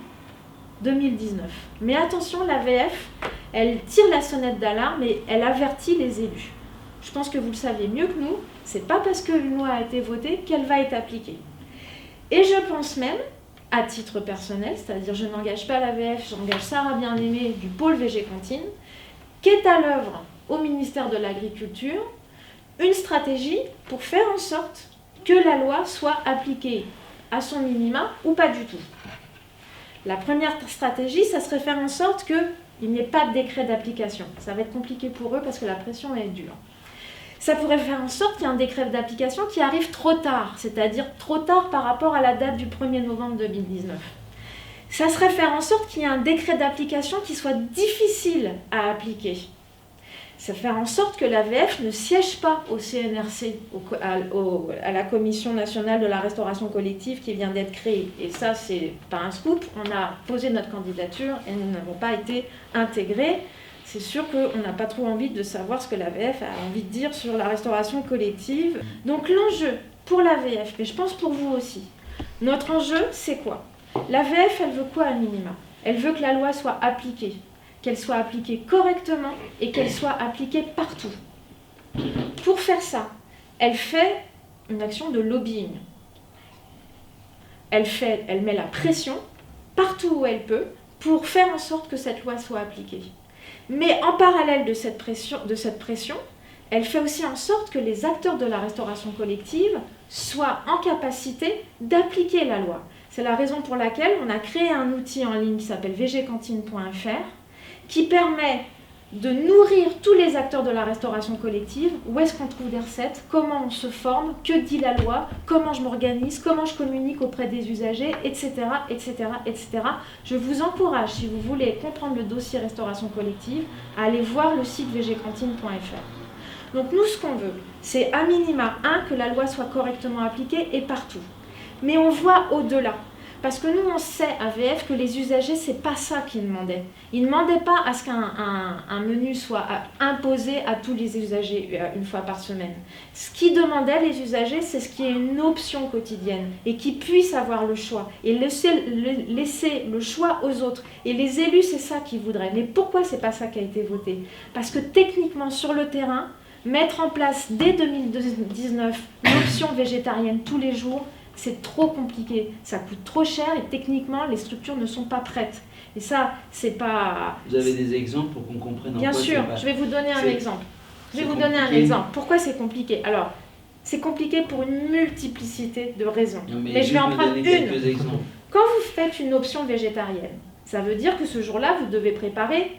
2019. Mais attention, l'AVF, elle tire la sonnette d'alarme et elle avertit les élus. Je pense que vous le savez mieux que nous, c'est pas parce qu'une loi a été votée qu'elle va être appliquée. Et je pense même, à titre personnel, c'est-à-dire je n'engage pas l'AVF, j'engage Sarah Bien-Aimée du pôle VG Cantine, qu'est à l'œuvre au ministère de l'Agriculture une stratégie pour faire en sorte que la loi soit appliquée à son minima ou pas du tout. La première stratégie, ça serait faire en sorte qu'il n'y ait pas de décret d'application. Ça va être compliqué pour eux parce que la pression est dure. Ça pourrait faire en sorte qu'il y ait un décret d'application qui arrive trop tard, c'est-à-dire trop tard par rapport à la date du 1er novembre 2019. Ça serait faire en sorte qu'il y ait un décret d'application qui soit difficile à appliquer. Ça faire en sorte que l'AVF ne siège pas au CNRC, à la Commission nationale de la restauration collective qui vient d'être créée. Et ça, c'est pas un scoop. On a posé notre candidature et nous n'avons pas été intégrés. C'est sûr qu'on n'a pas trop envie de savoir ce que l'AVF a envie de dire sur la restauration collective. Donc l'enjeu pour l'AVF, mais je pense pour vous aussi, notre enjeu, c'est quoi? L'AVF, elle veut quoi à minima? Elle veut que la loi soit appliquée, qu'elle soit appliquée correctement et qu'elle soit appliquée partout. Pour faire ça, elle fait une action de lobbying. Elle met la pression partout où elle peut pour faire en sorte que cette loi soit appliquée. Mais en parallèle de cette pression, elle fait aussi en sorte que les acteurs de la restauration collective soient en capacité d'appliquer la loi. C'est la raison pour laquelle on a créé un outil en ligne qui s'appelle vgcantine.fr qui permet de nourrir tous les acteurs de la restauration collective. Où est-ce qu'on trouve des recettes? Comment on se forme? Que dit la loi? Comment je m'organise? Comment je communique auprès des usagers? Etc. etc., etc. Je vous encourage, si vous voulez comprendre le dossier restauration collective, à aller voir le site vgcantine.fr. Donc nous, ce qu'on veut, c'est à minima, que la loi soit correctement appliquée et partout. Mais on voit au-delà. Parce que nous, on sait, AVF, que les usagers, c'est pas ça qu'ils demandaient. Ils ne demandaient pas à ce qu'un menu soit imposé à tous les usagers une fois par semaine. Ce qu'ils demandaient, les usagers, c'est ce qui est une option quotidienne et qu'ils puissent avoir le choix et laisser le choix aux autres. Et les élus, c'est ça qu'ils voudraient. Mais pourquoi c'est pas ça qui a été voté? Parce que techniquement, sur le terrain, mettre en place dès 2019 l'option végétarienne tous les jours, c'est trop compliqué, ça coûte trop cher et techniquement les structures ne sont pas prêtes. Et ça, c'est pas... Vous avez des exemples pour qu'on comprenne en Bien quoi sûr, c'est pas... je vais vous donner un exemple. Pourquoi c'est compliqué? Alors, c'est compliqué pour une multiplicité de raisons. Non, mais je vais en prendre une. Quelques exemples. Quand vous faites une option végétarienne, ça veut dire que ce jour-là, vous devez préparer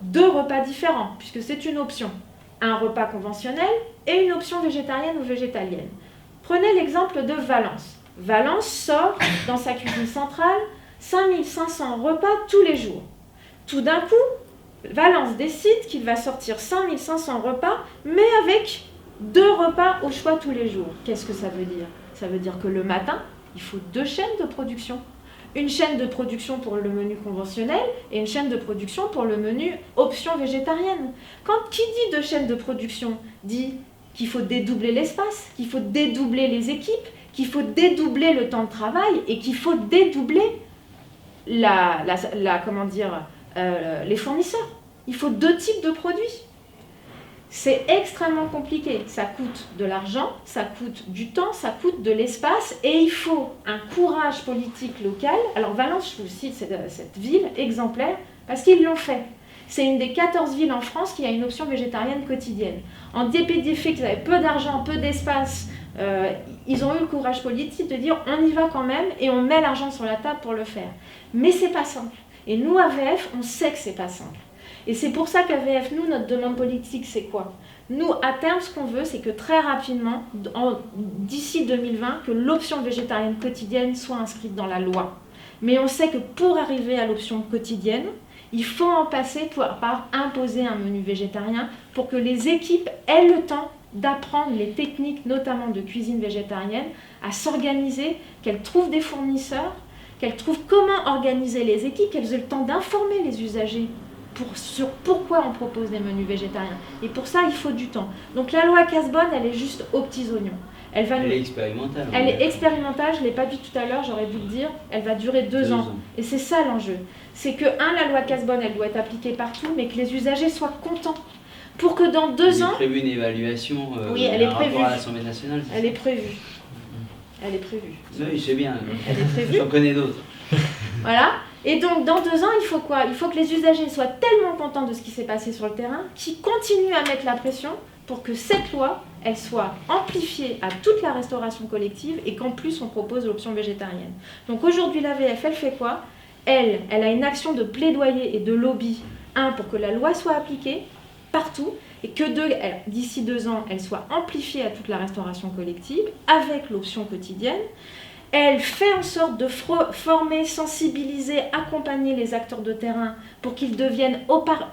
2 repas différents, puisque c'est une option. Un repas conventionnel et une option végétarienne ou végétalienne. Prenez l'exemple de Valence. Valence sort dans sa cuisine centrale 5500 repas tous les jours. Tout d'un coup, Valence décide qu'il va sortir 5500 repas, mais avec 2 repas au choix tous les jours. Qu'est-ce que ça veut dire? Ça veut dire que le matin, il faut 2 chaînes de production. Une chaîne de production pour le menu conventionnel et une chaîne de production pour le menu option végétarienne. Qui dit 2 chaînes de production dit qu'il faut dédoubler l'espace, qu'il faut dédoubler les équipes, qu'il faut dédoubler le temps de travail et qu'il faut dédoubler les fournisseurs. Il faut 2 types de produits. C'est extrêmement compliqué. Ça coûte de l'argent, ça coûte du temps, ça coûte de l'espace et il faut un courage politique local. Alors Valence, je vous cite cette ville exemplaire parce qu'ils l'ont fait. c'est une des 14 villes en France qui a une option végétarienne quotidienne. En dépit du fait qu'ils avaient peu d'argent, peu d'espace, ils ont eu le courage politique de dire on y va quand même et on met l'argent sur la table pour le faire. Mais c'est pas simple. Et nous, AVF, on sait que c'est pas simple. Et c'est pour ça qu'AVF, nous, notre demande politique, c'est quoi ? Nous, à terme, ce qu'on veut, c'est que très rapidement, d'ici 2020, que l'option végétarienne quotidienne soit inscrite dans la loi. Mais on sait que pour arriver à l'option quotidienne, il faut en passer par imposer un menu végétarien pour que les équipes aient le temps d'apprendre les techniques, notamment de cuisine végétarienne, à s'organiser, qu'elles trouvent des fournisseurs, qu'elles trouvent comment organiser les équipes, qu'elles aient le temps d'informer les usagers sur pourquoi on propose des menus végétariens. Et pour ça, il faut du temps. Donc la loi Cazbonne, elle est juste aux petits oignons. Elle est expérimentale. Elle est expérimentale, je ne l'ai pas dit tout à l'heure, j'aurais dû le dire, elle va durer 2 ans. Et c'est ça l'enjeu. C'est que, la loi Cazbonne, elle doit être appliquée partout, mais que les usagers soient contents. Pour que dans 2 ans... Il est prévu une évaluation oui, elle est prévue. rapport à l'Assemblée nationale. Elle est prévue. Elle est prévue. Oui, je sais bien. Elle est prévue. J'en connais d'autres. Voilà. Et donc, dans 2 ans, il faut quoi ? Il faut que les usagers soient tellement contents de ce qui s'est passé sur le terrain qu'ils continuent à mettre la pression pour que cette loi, elle soit amplifiée à toute la restauration collective et qu'en plus, on propose l'option végétarienne. Donc aujourd'hui, l'AVF, elle fait quoi ? Elle a une action de plaidoyer et de lobby, pour que la loi soit appliquée partout et que d'ici 2 ans, elle soit amplifiée à toute la restauration collective avec l'option quotidienne. Elle fait en sorte de former, sensibiliser, accompagner les acteurs de terrain pour qu'ils deviennent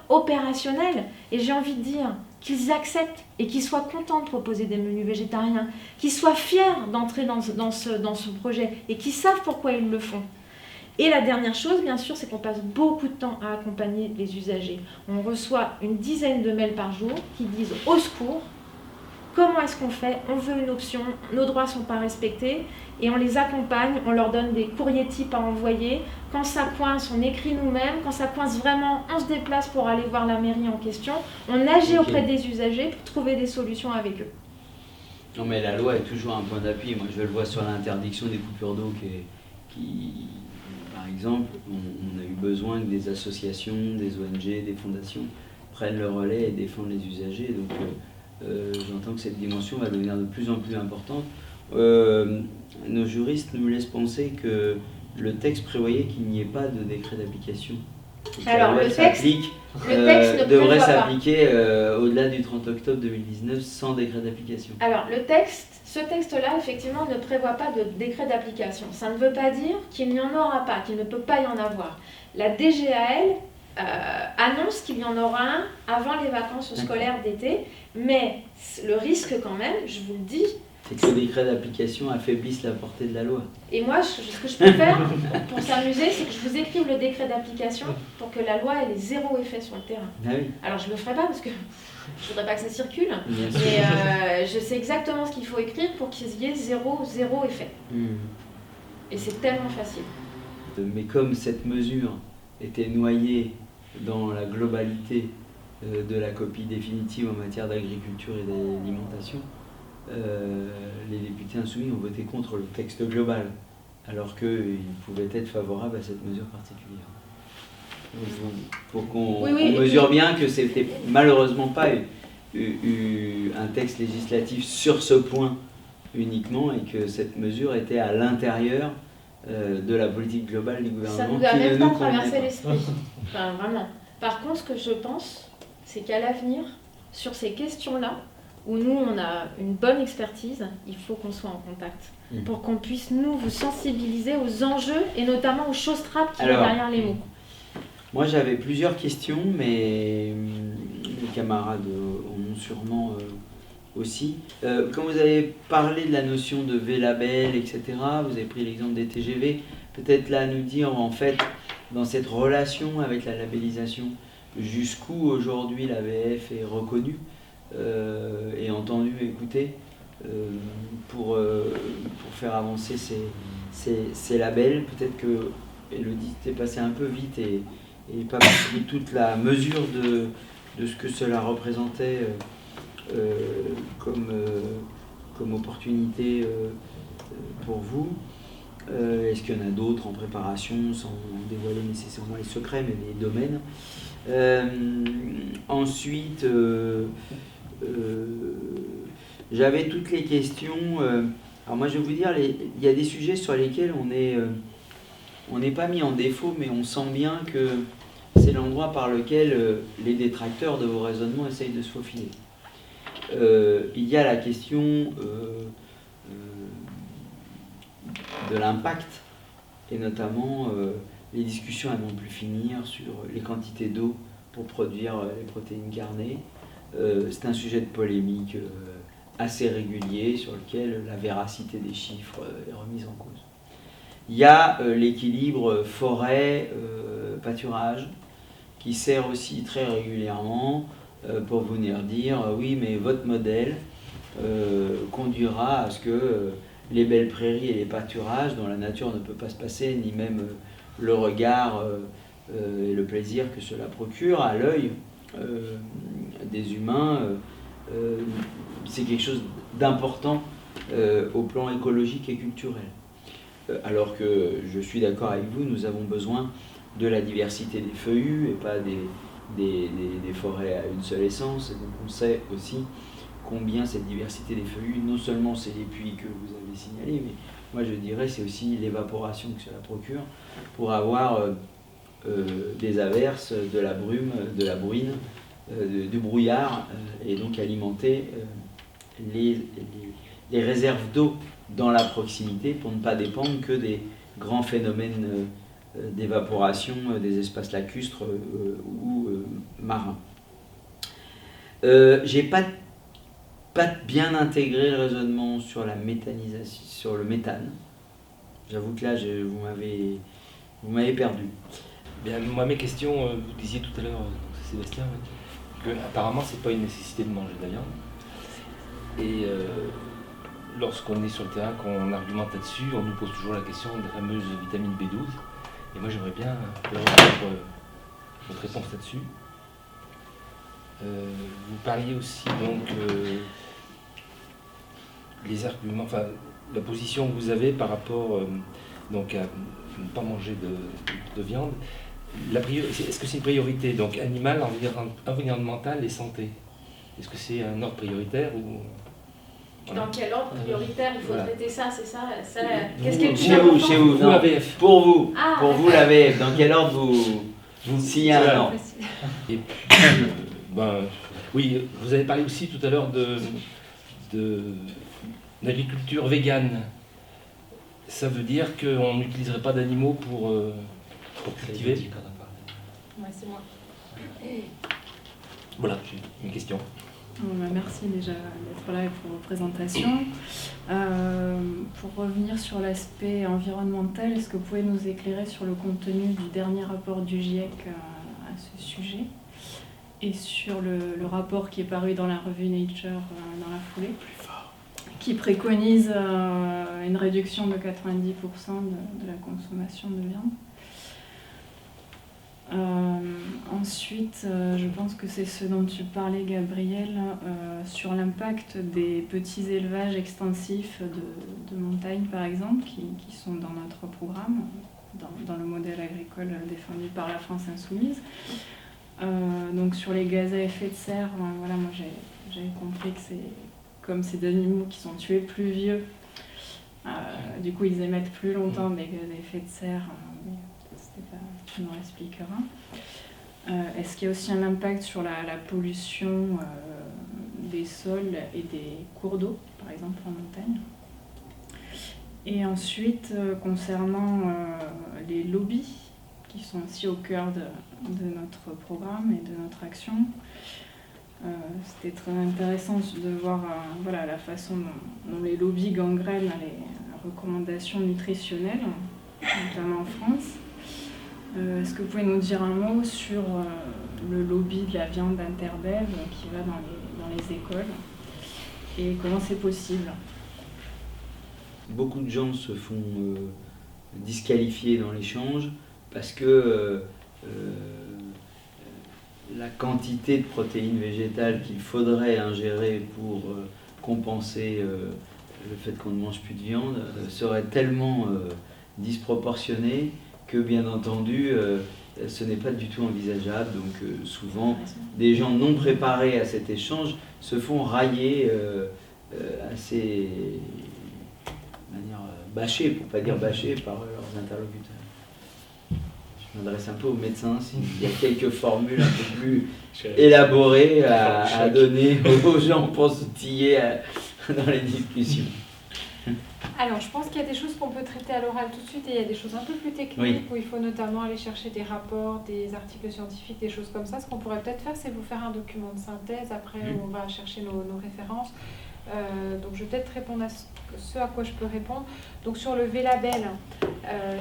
opérationnels. Et j'ai envie de dire qu'ils acceptent et qu'ils soient contents de proposer des menus végétariens, qu'ils soient fiers d'entrer dans ce projet et qu'ils savent pourquoi ils le font. Et la dernière chose, bien sûr, c'est qu'on passe beaucoup de temps à accompagner les usagers. On reçoit une dizaine de mails par jour qui disent « Au secours !» Comment est-ce qu'on fait ? On veut une option, nos droits ne sont pas respectés et on les accompagne, on leur donne des courriers types à envoyer. Quand ça coince, on écrit nous-mêmes. Quand ça coince vraiment, on se déplace pour aller voir la mairie en question. On agit auprès des usagers pour trouver des solutions avec eux. Non mais la loi est toujours un point d'appui. Moi je le vois sur l'interdiction des coupures d'eau qui par exemple, on a eu besoin que des associations, des ONG, des fondations prennent le relais et défendent les usagers. Donc j'entends que cette dimension va devenir de plus en plus importante. Nos juristes nous laissent penser que le texte prévoyait qu'il n'y ait pas de décret d'application. Alors le texte devrait s'appliquer au-delà du 30 octobre 2019 sans décret d'application. Alors ce texte-là, effectivement, ne prévoit pas de décret d'application. Ça ne veut pas dire qu'il n'y en aura pas, qu'il ne peut pas y en avoir. La DGAL annonce qu'il y en aura un avant les vacances scolaires d'été, mais le risque quand même, je vous le dis, c'est que le décret d'application affaiblisse la portée de la loi. Et moi, ce que je peux faire pour s'amuser, c'est que je vous écrive le décret d'application pour que la loi ait zéro effet sur le terrain. Ah oui. Alors je ne le ferai pas parce que je ne voudrais pas que ça circule, bien sûr. mais je sais exactement ce qu'il faut écrire pour qu'il y ait zéro effet. Et c'est tellement facile. Mais comme cette mesure était noyée dans la globalité de la copie définitive en matière d'agriculture et d'alimentation, les députés insoumis ont voté contre le texte global, alors qu'ils pouvaient être favorables à cette mesure particulière. Pour qu'on mesure bien que c'était malheureusement pas un texte législatif sur ce point uniquement, et que cette mesure était à l'intérieur de la politique globale du gouvernement. Ça nous a même pas traversé l'esprit. Enfin, vraiment. Par contre, ce que je pense, c'est qu'à l'avenir, sur ces questions-là, où nous, on a une bonne expertise, il faut qu'on soit en contact. Pour qu'on puisse, nous, vous sensibiliser aux enjeux et notamment aux choses trappes qui sont derrière les mots. Moi, j'avais plusieurs questions, mais mes camarades en ont sûrement aussi. Quand vous avez parlé de la notion de V-label, etc., vous avez pris l'exemple des TGV, peut-être là nous dire, en fait, dans cette relation avec la labellisation, jusqu'où aujourd'hui l'AVF est reconnue et entendu, écouté pour faire avancer ces labels. Peut-être que Élodie t'est passé un peu vite et pas pris toute la mesure de ce que cela représentait comme opportunité pour vous. Est-ce qu'il y en a d'autres en préparation, sans dévoiler nécessairement les secrets, mais les domaines. Ensuite, j'avais toutes les questions. Alors moi, je vais vous dire, il y a des sujets sur lesquels on n'est pas mis en défaut, mais on sent bien que c'est l'endroit par lequel les détracteurs de vos raisonnements essayent de se faufiler. Il y a la question de l'impact, et notamment les discussions à n'en plus finir sur les quantités d'eau pour produire les protéines carnées. C'est un sujet de polémique assez régulier sur lequel la véracité des chiffres est remise en cause. Il y a l'équilibre forêt-pâturage qui sert aussi très régulièrement pour venir dire oui, mais votre modèle conduira à ce que les belles prairies et les pâturages dont la nature ne peut pas se passer, ni même le regard et le plaisir que cela procure à l'œil des humains, c'est quelque chose d'important au plan écologique et culturel. Alors que je suis d'accord avec vous, nous avons besoin de la diversité des feuillus et pas des forêts à une seule essence. Et donc on sait aussi combien cette diversité des feuillus, non seulement c'est les puits que vous avez signalés, mais moi je dirais c'est aussi l'évaporation que cela procure pour avoir des averses, de la brume, de la bruine, du brouillard, et donc alimenter les réserves d'eau dans la proximité pour ne pas dépendre que des grands phénomènes d'évaporation des espaces lacustres ou marins. J'ai pas bien intégré le raisonnement sur la méthanisation, sur le méthane. J'avoue que là, vous m'avez perdu. Bien, moi, mes questions, vous disiez tout à l'heure, c'est Sébastien, que apparemment, c'est pas une nécessité de manger de la viande. Et lorsqu'on est sur le terrain, qu'on argumente là-dessus, on nous pose toujours la question de la fameuse vitamine B12. Et moi, j'aimerais bien avoir votre réponse là-dessus. Vous parliez aussi donc les arguments, enfin la position que vous avez par rapport donc à ne pas manger de viande. Est-ce que c'est une priorité donc animale, environnementale et santé? Est-ce que c'est un ordre prioritaire ou voilà. Dans quel ordre prioritaire il faut traiter ça, c'est ça, qu'est-ce qui est chez vous, non, l'AVF. Pour vous, l'AVF, dans quel ordre vous s'il y a un ordre. Et puis, oui, vous avez parlé aussi tout à l'heure d'agriculture végane. Ça veut dire qu'on n'utiliserait pas d'animaux pour cultiver? Ouais, c'est moi. Voilà, j'ai une question. Merci déjà d'être là et pour vos présentations. Pour revenir sur l'aspect environnemental, est-ce que vous pouvez nous éclairer sur le contenu du dernier rapport du GIEC à ce sujet et sur le rapport qui est paru dans la revue Nature dans la foulée, qui préconise une réduction de 90% de la consommation de viande. Ensuite, je pense que c'est ce dont tu parlais, Gabriel, sur l'impact des petits élevages extensifs de montagne, par exemple, qui sont dans notre programme, dans le modèle agricole défendu par la France Insoumise. Donc sur les gaz à effet de serre, voilà, moi j'avais compris que c'est comme ces animaux qui sont tués plus vieux, du coup ils émettent plus longtemps des gaz à effet de serre, tu nous expliqueras. Est-ce qu'il y a aussi un impact sur la pollution des sols et des cours d'eau, par exemple en montagne? Et ensuite, concernant les lobbies, qui sont aussi au cœur de notre programme et de notre action, c'était très intéressant de voir la façon dont les lobbies gangrènent les recommandations nutritionnelles, notamment en France. Est-ce que vous pouvez nous dire un mot sur le lobby de la viande Interbev qui va dans les écoles et comment c'est possible? Beaucoup de gens se font disqualifier dans l'échange parce que la quantité de protéines végétales qu'il faudrait ingérer pour compenser le fait qu'on ne mange plus de viande serait tellement disproportionnée que bien entendu ce n'est pas du tout envisageable. Donc souvent des gens non préparés à cet échange se font railler assez de manière bâchée, pour ne pas dire bâchée, par leurs interlocuteurs. Je m'adresse un peu aux médecins s'il y a quelques formules un peu plus élaborées à donner aux gens pour s'outiller dans les discussions. Alors, je pense qu'il y a des choses qu'on peut traiter à l'oral tout de suite et il y a des choses un peu plus techniques Oui. où il faut notamment aller chercher des rapports, des articles scientifiques, des choses comme ça. Ce qu'on pourrait peut-être faire, c'est vous faire un document de synthèse après où on va chercher nos références. Donc, je vais peut-être répondre à ce à quoi je peux répondre. Donc, sur le V-Label,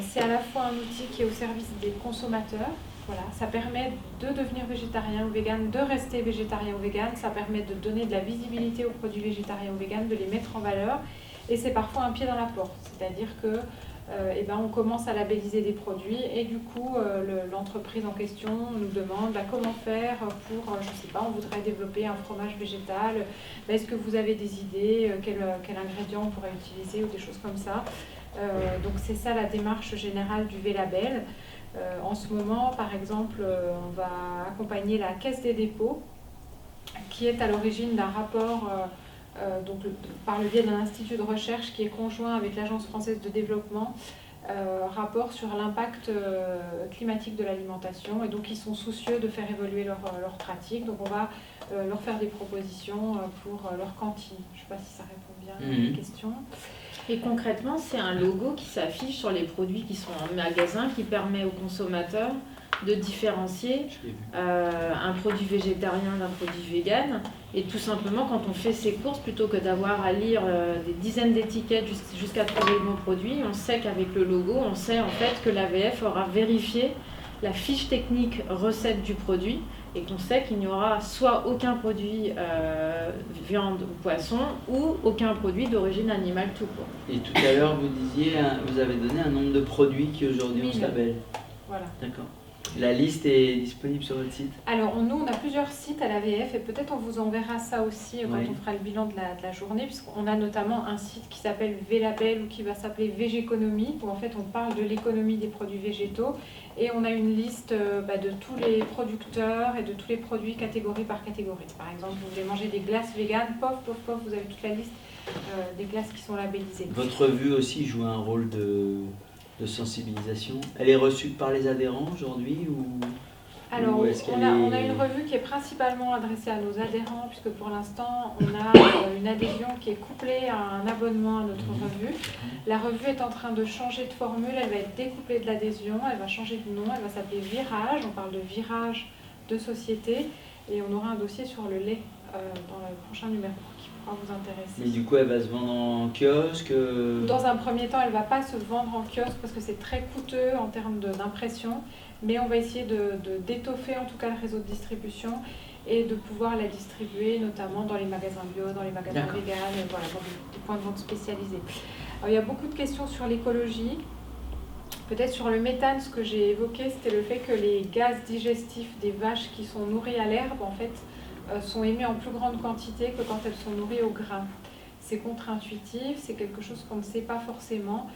c'est à la fois un outil qui est au service des consommateurs. Voilà, ça permet de devenir végétarien ou vegan, de rester végétarien ou vegan. Ça permet de donner de la visibilité aux produits végétariens ou vegan, de les mettre en valeur. Et c'est parfois un pied dans la porte, c'est-à-dire que on commence à labelliser des produits et du coup l'entreprise en question nous demande comment faire pour, je ne sais pas, on voudrait développer un fromage végétal, est-ce que vous avez des idées, quel ingrédient on pourrait utiliser ou des choses comme ça. Donc c'est ça la démarche générale du V-Label. En ce moment, par exemple, on va accompagner la Caisse des dépôts qui est à l'origine d'un rapport donc, par le biais d'un institut de recherche qui est conjoint avec l'Agence française de développement, rapport sur l'impact climatique de l'alimentation. Et donc, ils sont soucieux de faire évoluer leurs pratiques. Donc, on va leur faire des propositions pour leur cantine. Je ne sais pas si ça répond bien à la question. Et concrètement, c'est un logo qui s'affiche sur les produits qui sont en magasin qui permet aux consommateurs de différencier un produit végétarien d'un produit vegan. Et tout simplement, quand on fait ses courses, plutôt que d'avoir à lire des dizaines d'étiquettes jusqu'à trouver le bon produit, on sait qu'avec le logo, on sait en fait que l'AVF aura vérifié la fiche technique recette du produit et qu'on sait qu'il n'y aura soit aucun produit viande ou poisson ou aucun produit d'origine animale tout court. Et tout à l'heure, vous disiez, vous avez donné un nombre de produits qui aujourd'hui ont ce label. Voilà. D'accord. La liste est disponible sur votre site? Alors, nous, on a plusieurs sites à l'AVF et peut-être on vous enverra ça aussi quand on fera le bilan de la journée, puisqu'on a notamment un site qui s'appelle V-Label ou qui va s'appeler Végéconomie, où en fait on parle de l'économie des produits végétaux et on a une liste de tous les producteurs et de tous les produits catégorie par catégorie. Par exemple, vous voulez manger des glaces véganes, pof, vous avez toute la liste des glaces qui sont labellisées. Votre revue aussi joue un rôle de sensibilisation. Elle est reçue par les adhérents aujourd'hui ou Alors, ou on a une revue qui est principalement adressée à nos adhérents, puisque pour l'instant, on a une adhésion qui est couplée à un abonnement à notre revue. La revue est en train de changer de formule, elle va être découplée de l'adhésion, elle va changer de nom, elle va s'appeler Virage, on parle de virage de société, et on aura un dossier sur le lait dans le prochain numéro qui pourra vous intéresser. Mais du coup, elle va se vendre en kiosque Dans un premier temps, elle ne va pas se vendre en kiosque parce que c'est très coûteux en termes d'impression. Mais on va essayer d'étoffer en tout cas le réseau de distribution et de pouvoir la distribuer notamment dans les magasins bio, dans les magasins véganes, voilà, dans des points de vente spécialisés. Alors, il y a beaucoup de questions sur l'écologie. Peut-être sur le méthane, ce que j'ai évoqué, c'était le fait que les gaz digestifs des vaches qui sont nourries à l'herbe, en fait, sont émis en plus grande quantité que quand elles sont nourries au grain. C'est contre-intuitif, c'est quelque chose qu'on ne sait pas forcément.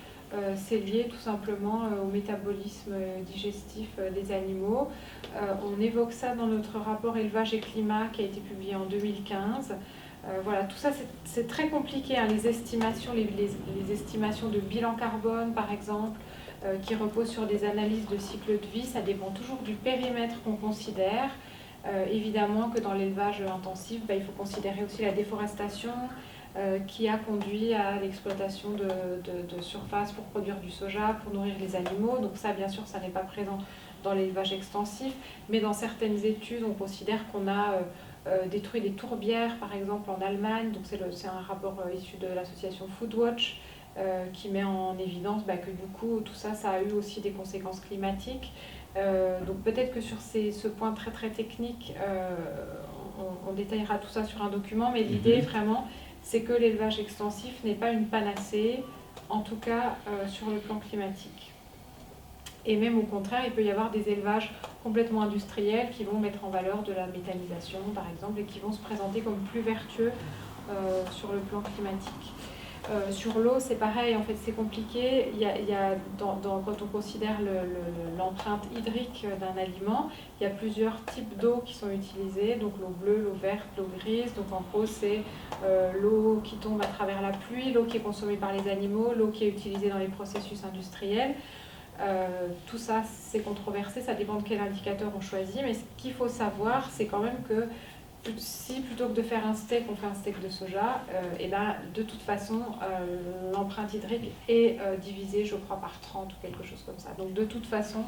C'est lié tout simplement au métabolisme digestif des animaux. On évoque ça dans notre rapport Élevage et Climat qui a été publié en 2015. Voilà, tout ça c'est très compliqué, hein, les estimations, les estimations de bilan carbone par exemple, qui reposent sur des analyses de cycle de vie, ça dépend toujours du périmètre qu'on considère. Évidemment que dans l'élevage intensif, il faut considérer aussi la déforestation, qui a conduit à l'exploitation de surface pour produire du soja, pour nourrir les animaux. Donc ça, bien sûr, ça n'est pas présent dans l'élevage extensif, mais dans certaines études, on considère qu'on a détruit des tourbières, par exemple, en Allemagne. Donc c'est un rapport issu de l'association Foodwatch qui met en évidence que du coup, tout ça, ça a eu aussi des conséquences climatiques. Donc peut-être que sur ce point très très technique, on détaillera tout ça sur un document, mais l'idée vraiment, c'est que l'élevage extensif n'est pas une panacée, en tout cas sur le plan climatique. Et même au contraire, il peut y avoir des élevages complètement industriels qui vont mettre en valeur de la méthanisation, par exemple, et qui vont se présenter comme plus vertueux sur le plan climatique. Sur l'eau, c'est pareil, en fait, c'est compliqué. Quand on considère l'empreinte hydrique d'un aliment, il y a plusieurs types d'eau qui sont utilisées, donc l'eau bleue, l'eau verte, l'eau grise. Donc en gros, c'est l'eau qui tombe à travers la pluie, l'eau qui est consommée par les animaux, l'eau qui est utilisée dans les processus industriels. Tout ça, c'est controversé, ça dépend de quel indicateur on choisit, mais ce qu'il faut savoir, c'est quand même que si plutôt que de faire un steak, on fait un steak de soja, et ben, de toute façon, l'empreinte hydrique est divisée, je crois, par 30 ou quelque chose comme ça. Donc de toute façon,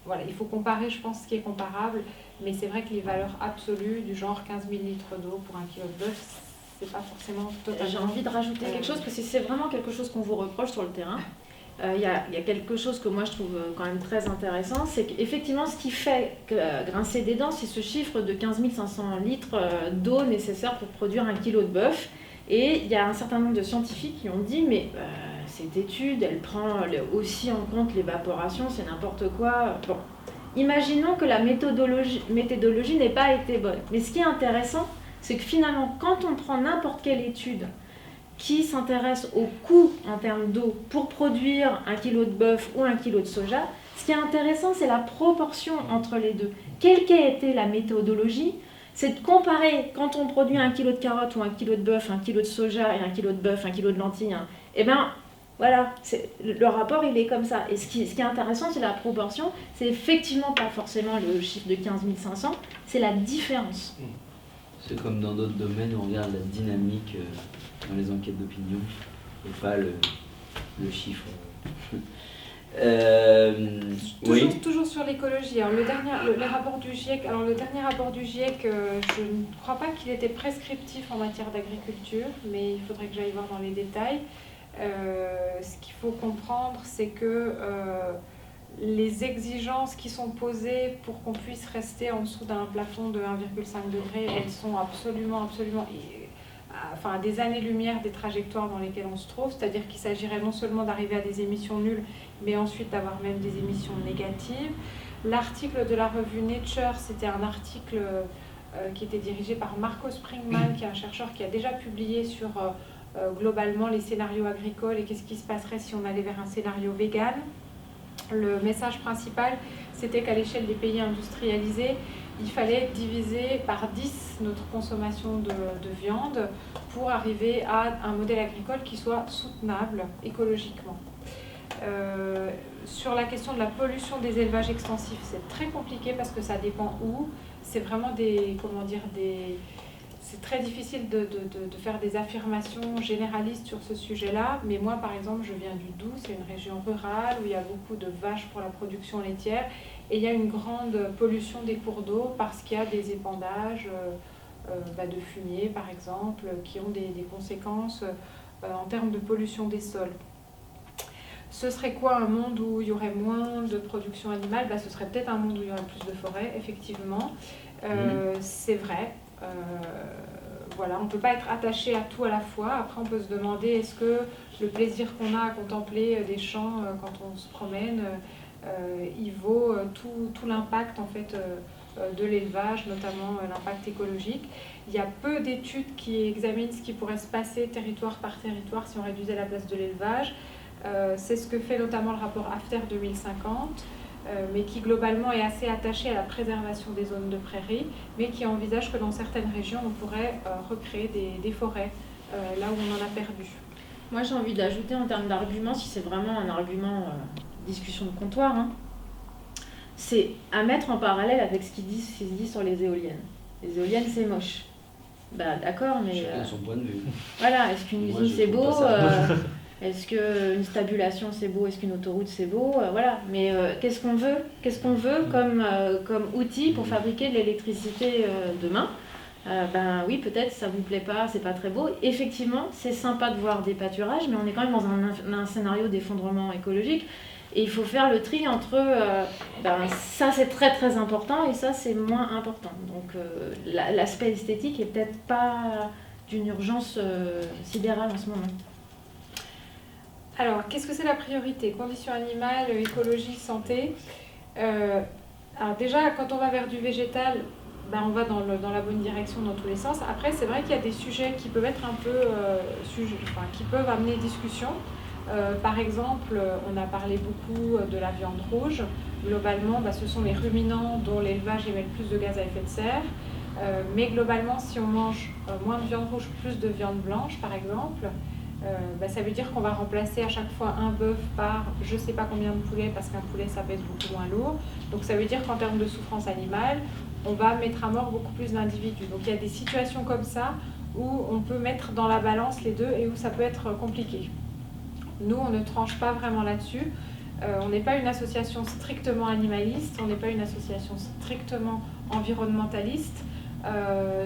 voilà, il faut comparer, je pense, ce qui est comparable, mais c'est vrai que les valeurs absolues, du genre 15 000 litres d'eau pour 1 kg de bœuf, c'est pas forcément totalement... J'ai envie de rajouter quelque chose, parce que c'est vraiment quelque chose qu'on vous reproche sur le terrain. Il y a quelque chose que moi je trouve quand même très intéressant, c'est qu'effectivement ce qui fait grincer des dents, c'est ce chiffre de 15 500 litres d'eau nécessaire pour produire 1 kg de bœuf. Et il y a un certain nombre de scientifiques qui ont dit mais cette étude, elle prend aussi en compte l'évaporation, c'est n'importe quoi. Bon, imaginons que la méthodologie n'ait pas été bonne. Mais ce qui est intéressant, c'est que finalement, quand on prend n'importe quelle étude qui s'intéresse au coût en termes d'eau pour produire 1 kg de bœuf ou 1 kg de soja, ce qui est intéressant, c'est la proportion entre les deux. Quelle qu'ait été la méthodologie, c'est de comparer quand on produit 1 kg de carottes ou 1 kg de bœuf, 1 kg de soja et 1 kg de bœuf, 1 kg de lentilles. Et bien, voilà, le rapport, il est comme ça. Et ce qui est intéressant, c'est la proportion. C'est effectivement pas forcément le chiffre de 15 500, c'est la différence. C'est comme dans d'autres domaines, on regarde la dynamique dans les enquêtes d'opinion et pas le chiffre. Oui. Toujours sur l'écologie. Alors, le dernier rapport du GIEC, je ne crois pas qu'il était prescriptif en matière d'agriculture, mais il faudrait que j'aille voir dans les détails. Ce qu'il faut comprendre, c'est que les exigences qui sont posées pour qu'on puisse rester en dessous d'un plafond de 1,5 degré, elles sont absolument, enfin, à des années-lumière des trajectoires dans lesquelles on se trouve, c'est-à-dire qu'il s'agirait non seulement d'arriver à des émissions nulles, mais ensuite d'avoir même des émissions négatives. L'article de la revue Nature, c'était un article qui était dirigé par Marco Springman, qui est un chercheur qui a déjà publié sur globalement les scénarios agricoles et qu'est-ce qui se passerait si on allait vers un scénario vegan. Le message principal, c'était qu'à l'échelle des pays industrialisés, il fallait diviser par 10 notre consommation de viande pour arriver à un modèle agricole qui soit soutenable écologiquement. Sur la question de la pollution des élevages extensifs, c'est très compliqué parce que ça dépend où. C'est vraiment c'est très difficile de faire des affirmations généralistes sur ce sujet-là, mais moi par exemple je viens du Doubs, c'est une région rurale où il y a beaucoup de vaches pour la production laitière et il y a une grande pollution des cours d'eau parce qu'il y a des épandages de fumier par exemple qui ont des conséquences en termes de pollution des sols. Ce serait quoi un monde où il y aurait moins de production animale ? Ce serait peut-être un monde où il y aurait plus de forêts, effectivement. C'est vrai. Voilà, on ne peut pas être attaché à tout à la fois. Après, on peut se demander est-ce que le plaisir qu'on a à contempler des champs quand on se promène, il vaut tout l'impact en fait de l'élevage, notamment l'impact écologique. Il y a peu d'études qui examinent ce qui pourrait se passer territoire par territoire si on réduisait la place de l'élevage. C'est ce que fait notamment le rapport AFTER 2050. Mais qui globalement est assez attaché à la préservation des zones de prairies, mais qui envisage que dans certaines régions, on pourrait recréer des forêts là où on en a perdu. Moi, j'ai envie d'ajouter en termes d'argument, si c'est vraiment un argument discussion de comptoir, c'est à mettre en parallèle avec ce qui se dit sur les éoliennes. Les éoliennes, c'est moche. D'accord, mais... Chacun son point de vue. Voilà, est-ce qu'une usine, c'est beau est-ce qu'une stabulation c'est beau? Est-ce qu'une autoroute c'est beau? Voilà. Mais qu'est-ce qu'on veut comme outil pour fabriquer de l'électricité demain? Oui, peut-être ça vous plaît pas, c'est pas très beau. Effectivement, c'est sympa de voir des pâturages, mais on est quand même dans un scénario d'effondrement écologique. Et il faut faire le tri entre ça c'est très très important et ça c'est moins important. Donc l'aspect esthétique est peut-être pas d'une urgence sidérale en ce moment. Alors, qu'est-ce que c'est la priorité? Conditions animales, écologie, santé. Alors déjà, quand on va vers du végétal, on va dans la bonne direction dans tous les sens. Après, c'est vrai qu'il y a des sujets qui peuvent être un peu qui peuvent amener discussion. Par exemple, on a parlé beaucoup de la viande rouge. Globalement, ce sont les ruminants dont l'élevage émet le plus de gaz à effet de serre. Mais globalement, si on mange moins de viande rouge, plus de viande blanche, par exemple, ça veut dire qu'on va remplacer à chaque fois un bœuf par je ne sais pas combien de poulets, parce qu'un poulet, ça pèse beaucoup moins lourd. Donc ça veut dire qu'en termes de souffrance animale, on va mettre à mort beaucoup plus d'individus. Donc il y a des situations comme ça où on peut mettre dans la balance les deux et où ça peut être compliqué. Nous, on ne tranche pas vraiment là-dessus. On n'est pas une association strictement animaliste, on n'est pas une association strictement environnementaliste.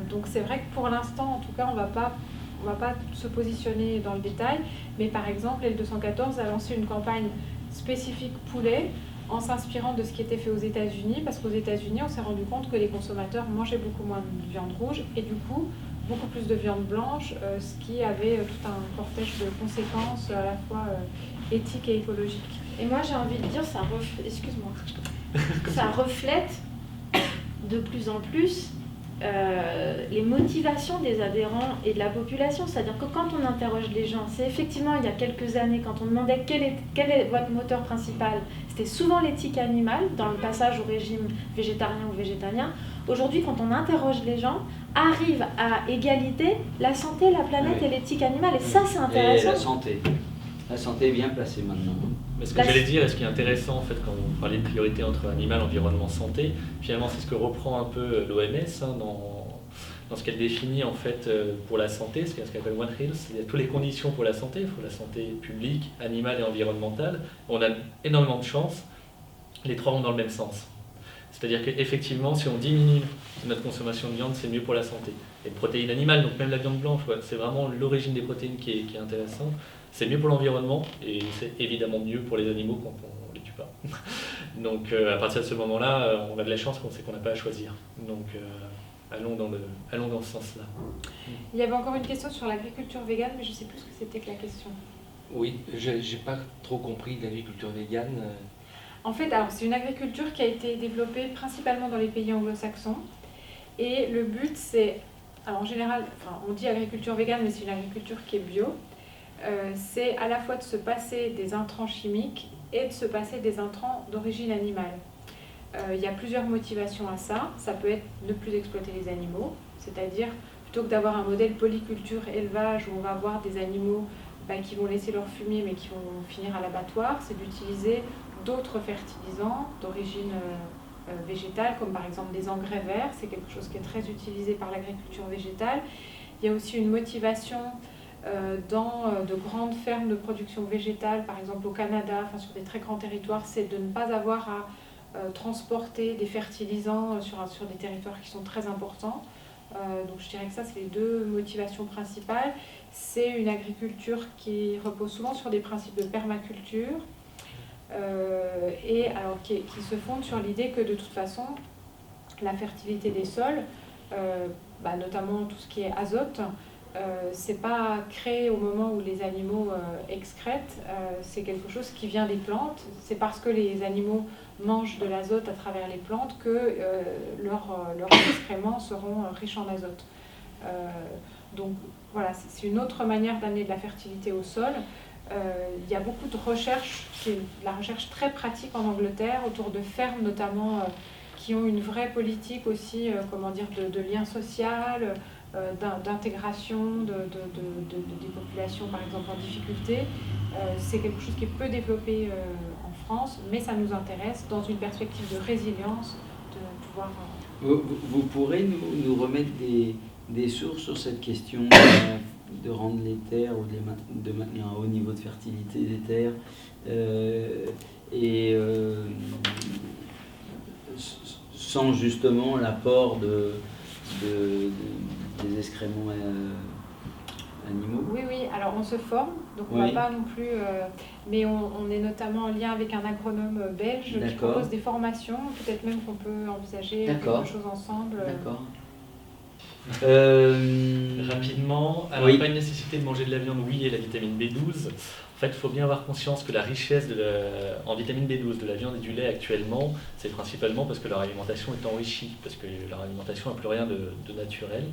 Donc c'est vrai que pour l'instant, en tout cas, on va pas se positionner dans le détail. Mais par exemple, L214 a lancé une campagne spécifique poulet en s'inspirant de ce qui était fait aux États-Unis, parce qu'aux États-Unis, on s'est rendu compte que les consommateurs mangeaient beaucoup moins de viande rouge et du coup, beaucoup plus de viande blanche, ce qui avait tout un cortège de conséquences à la fois éthiques et écologiques. Et moi, j'ai envie de dire, ça reflète de plus en plus les motivations des adhérents et de la population. C'est-à-dire que quand on interroge les gens, c'est effectivement il y a quelques années, quand on demandait quel est votre moteur principal, c'était souvent l'éthique animale, dans le passage au régime végétarien ou végétalien. Aujourd'hui, quand on interroge les gens, arrive à égalité la santé, la planète et l'éthique animale. Et ça, c'est intéressant. Et la santé est bien placée maintenant. Mais ce que j'allais dire, et ce qui est intéressant en fait quand on parlait de priorité entre animal, environnement, santé, finalement c'est ce que reprend un peu l'OMS dans ce qu'elle définit en fait pour la santé, ce qu'elle appelle One Health, c'est-à-dire toutes les conditions pour la santé. Il faut la santé publique, animale et environnementale. On a énormément de chance, les trois vont dans le même sens. C'est-à-dire qu'effectivement, si on diminue notre consommation de viande, c'est mieux pour la santé. Et de protéines animales, donc même la viande blanche, c'est vraiment l'origine des protéines qui est intéressante. C'est mieux pour l'environnement et c'est évidemment mieux pour les animaux quand on ne les tue pas. Donc à partir de ce moment-là, on a de la chance qu'on sait qu'on n'a pas à choisir. Donc allons dans ce sens-là. Il y avait encore une question sur l'agriculture végane, mais je ne sais plus ce que c'était que la question. Oui, j'ai pas trop compris l'agriculture végane. En fait, alors, c'est une agriculture qui a été développée principalement dans les pays anglo-saxons. Et le but, c'est, alors en général, on dit agriculture végane, mais c'est une agriculture qui est bio. C'est à la fois de se passer des intrants chimiques et de se passer des intrants d'origine animale. Il y a plusieurs motivations à ça. Ça peut être ne plus exploiter les animaux, c'est-à-dire plutôt que d'avoir un modèle polyculture élevage où on va avoir des animaux qui vont laisser leur fumier mais qui vont finir à l'abattoir, c'est d'utiliser d'autres fertilisants d'origine végétale, comme par exemple des engrais verts. C'est quelque chose qui est très utilisé par l'agriculture végétale. Il y a aussi une motivation dans de grandes fermes de production végétale, par exemple au Canada, sur des très grands territoires, c'est de ne pas avoir à transporter des fertilisants sur des territoires qui sont très importants. Donc je dirais que ça, c'est les deux motivations principales. C'est une agriculture qui repose souvent sur des principes de permaculture et alors qui se fonde sur l'idée que de toute façon, la fertilité des sols, notamment tout ce qui est azote, c'est pas créé au moment où les animaux excrètent, c'est quelque chose qui vient des plantes. C'est parce que les animaux mangent de l'azote à travers les plantes que leurs excréments seront riches en azote. Donc voilà, c'est une autre manière d'amener de la fertilité au sol. Il y a beaucoup de recherche, qui est de la recherche très pratique en Angleterre, autour de fermes notamment qui ont une vraie politique aussi, de lien social, d'intégration des populations par exemple en difficulté. C'est quelque chose qui est peu développé en France, mais ça nous intéresse dans une perspective de résilience, de pouvoir... Vous pourrez nous remettre des sources sur cette question de rendre les terres ou de maintenir un haut niveau de fertilité des terres sans justement l'apport des excréments animaux? Oui, alors on se forme, donc on ne va pas non plus... mais on est notamment en lien avec un agronome belge qui propose des formations, peut-être même qu'on peut envisager quelque chose ensemble. D'accord. Rapidement, alors Oui. pas une nécessité de manger de la viande, oui, et la vitamine B12. En fait, il faut bien avoir conscience que la richesse en vitamine B12 de la viande et du lait actuellement, c'est principalement parce que leur alimentation est enrichie, parce que leur alimentation n'a plus rien de naturel.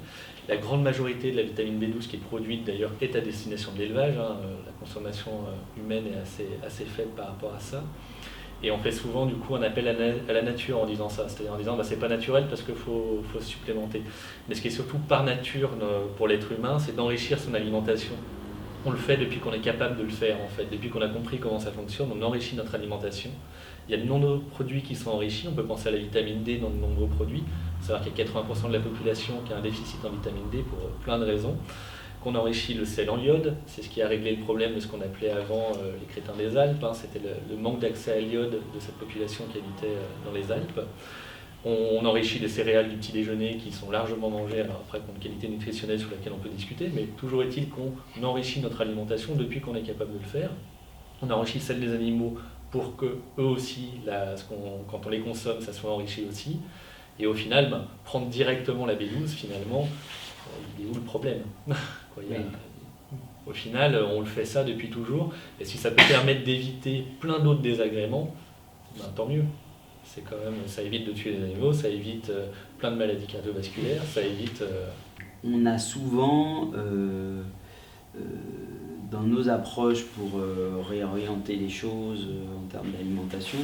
La grande majorité de la vitamine B12 qui est produite d'ailleurs est à destination de l'élevage, hein. La consommation humaine est assez faible par rapport à ça. Et on fait souvent du coup un appel à la nature en disant ça, c'est-à-dire en disant bah, c'est pas naturel parce qu'il faut supplémenter. Mais ce qui est surtout par nature pour l'être humain, c'est d'enrichir son alimentation. On le fait depuis qu'on est capable de le faire en fait, depuis qu'on a compris comment ça fonctionne, on enrichit notre alimentation. Il y a de nombreux produits qui sont enrichis, on peut penser à la vitamine D dans de nombreux produits. Il faut savoir qu'il y a 80% de la population qui a un déficit en vitamine D pour plein de raisons. Qu'on enrichit le sel en iode, c'est ce qui a réglé le problème de ce qu'on appelait avant les crétins des Alpes, hein. C'était le manque d'accès à l'iode de cette population qui habitait dans les Alpes. On enrichit les céréales du petit déjeuner qui sont largement mangées, alors après qui ont une qualité nutritionnelle sur laquelle on peut discuter, mais toujours est-il qu'on enrichit notre alimentation depuis qu'on est capable de le faire. On enrichit celle des animaux pour que eux aussi, quand on les consomme, ça soit enrichi aussi. Et au final, prendre directement la B12, finalement, il est où le problème? Au final, on le fait ça depuis toujours, et si ça peut permettre d'éviter plein d'autres désagréments, tant mieux. C'est quand même, ça évite de tuer les animaux, ça évite plein de maladies cardiovasculaires, ça évite... On a souvent, dans nos approches pour réorienter les choses en termes d'alimentation,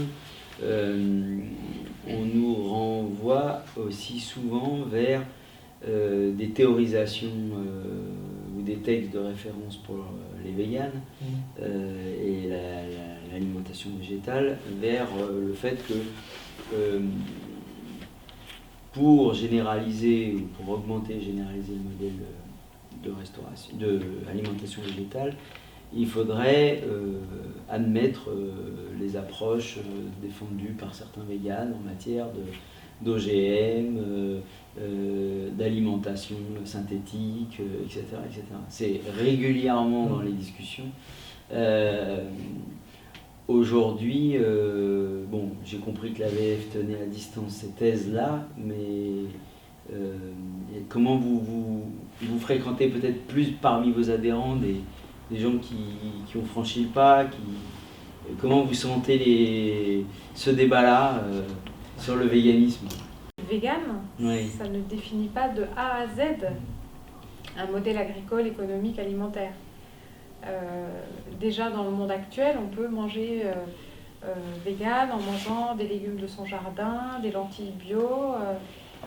on nous renvoie aussi souvent vers des théorisations ou des textes de référence pour les véganes et l'alimentation végétale, vers le fait que pour généraliser ou pour augmenter et généraliser le modèle d'alimentation végétale, il faudrait admettre les approches défendues par certains véganes en matière d'OGM, d'alimentation synthétique, etc., etc. C'est régulièrement dans les discussions. Aujourd'hui, bon, j'ai compris que l'AVF tenait à distance ces thèses-là, mais comment vous fréquentez peut-être plus parmi vos adhérents des gens qui ont franchi le pas, comment vous sentez ce débat-là sur le véganisme? Vegan, Oui. ça ne définit pas de A à Z un modèle agricole, économique, alimentaire. Déjà dans le monde actuel, on peut manger vegan en mangeant des légumes de son jardin, des lentilles bio,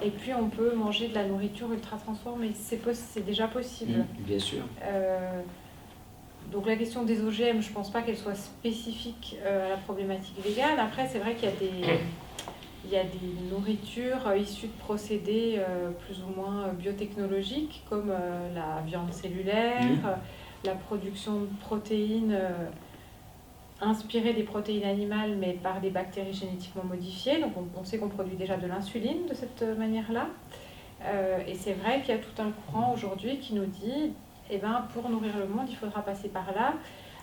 et puis on peut manger de la nourriture ultra transformée. C'est déjà possible. Bien sûr. Donc la question des OGM, je ne pense pas qu'elle soit spécifique à la problématique végane. Après, c'est vrai qu'il y a des nourritures issues de procédés plus ou moins biotechnologiques, comme la viande cellulaire, la production de protéines inspirées des protéines animales, mais par des bactéries génétiquement modifiées. Donc on sait qu'on produit déjà de l'insuline de cette manière-là. Et c'est vrai qu'il y a tout un courant aujourd'hui qui nous dit eh ben, pour nourrir le monde, il faudra passer par là.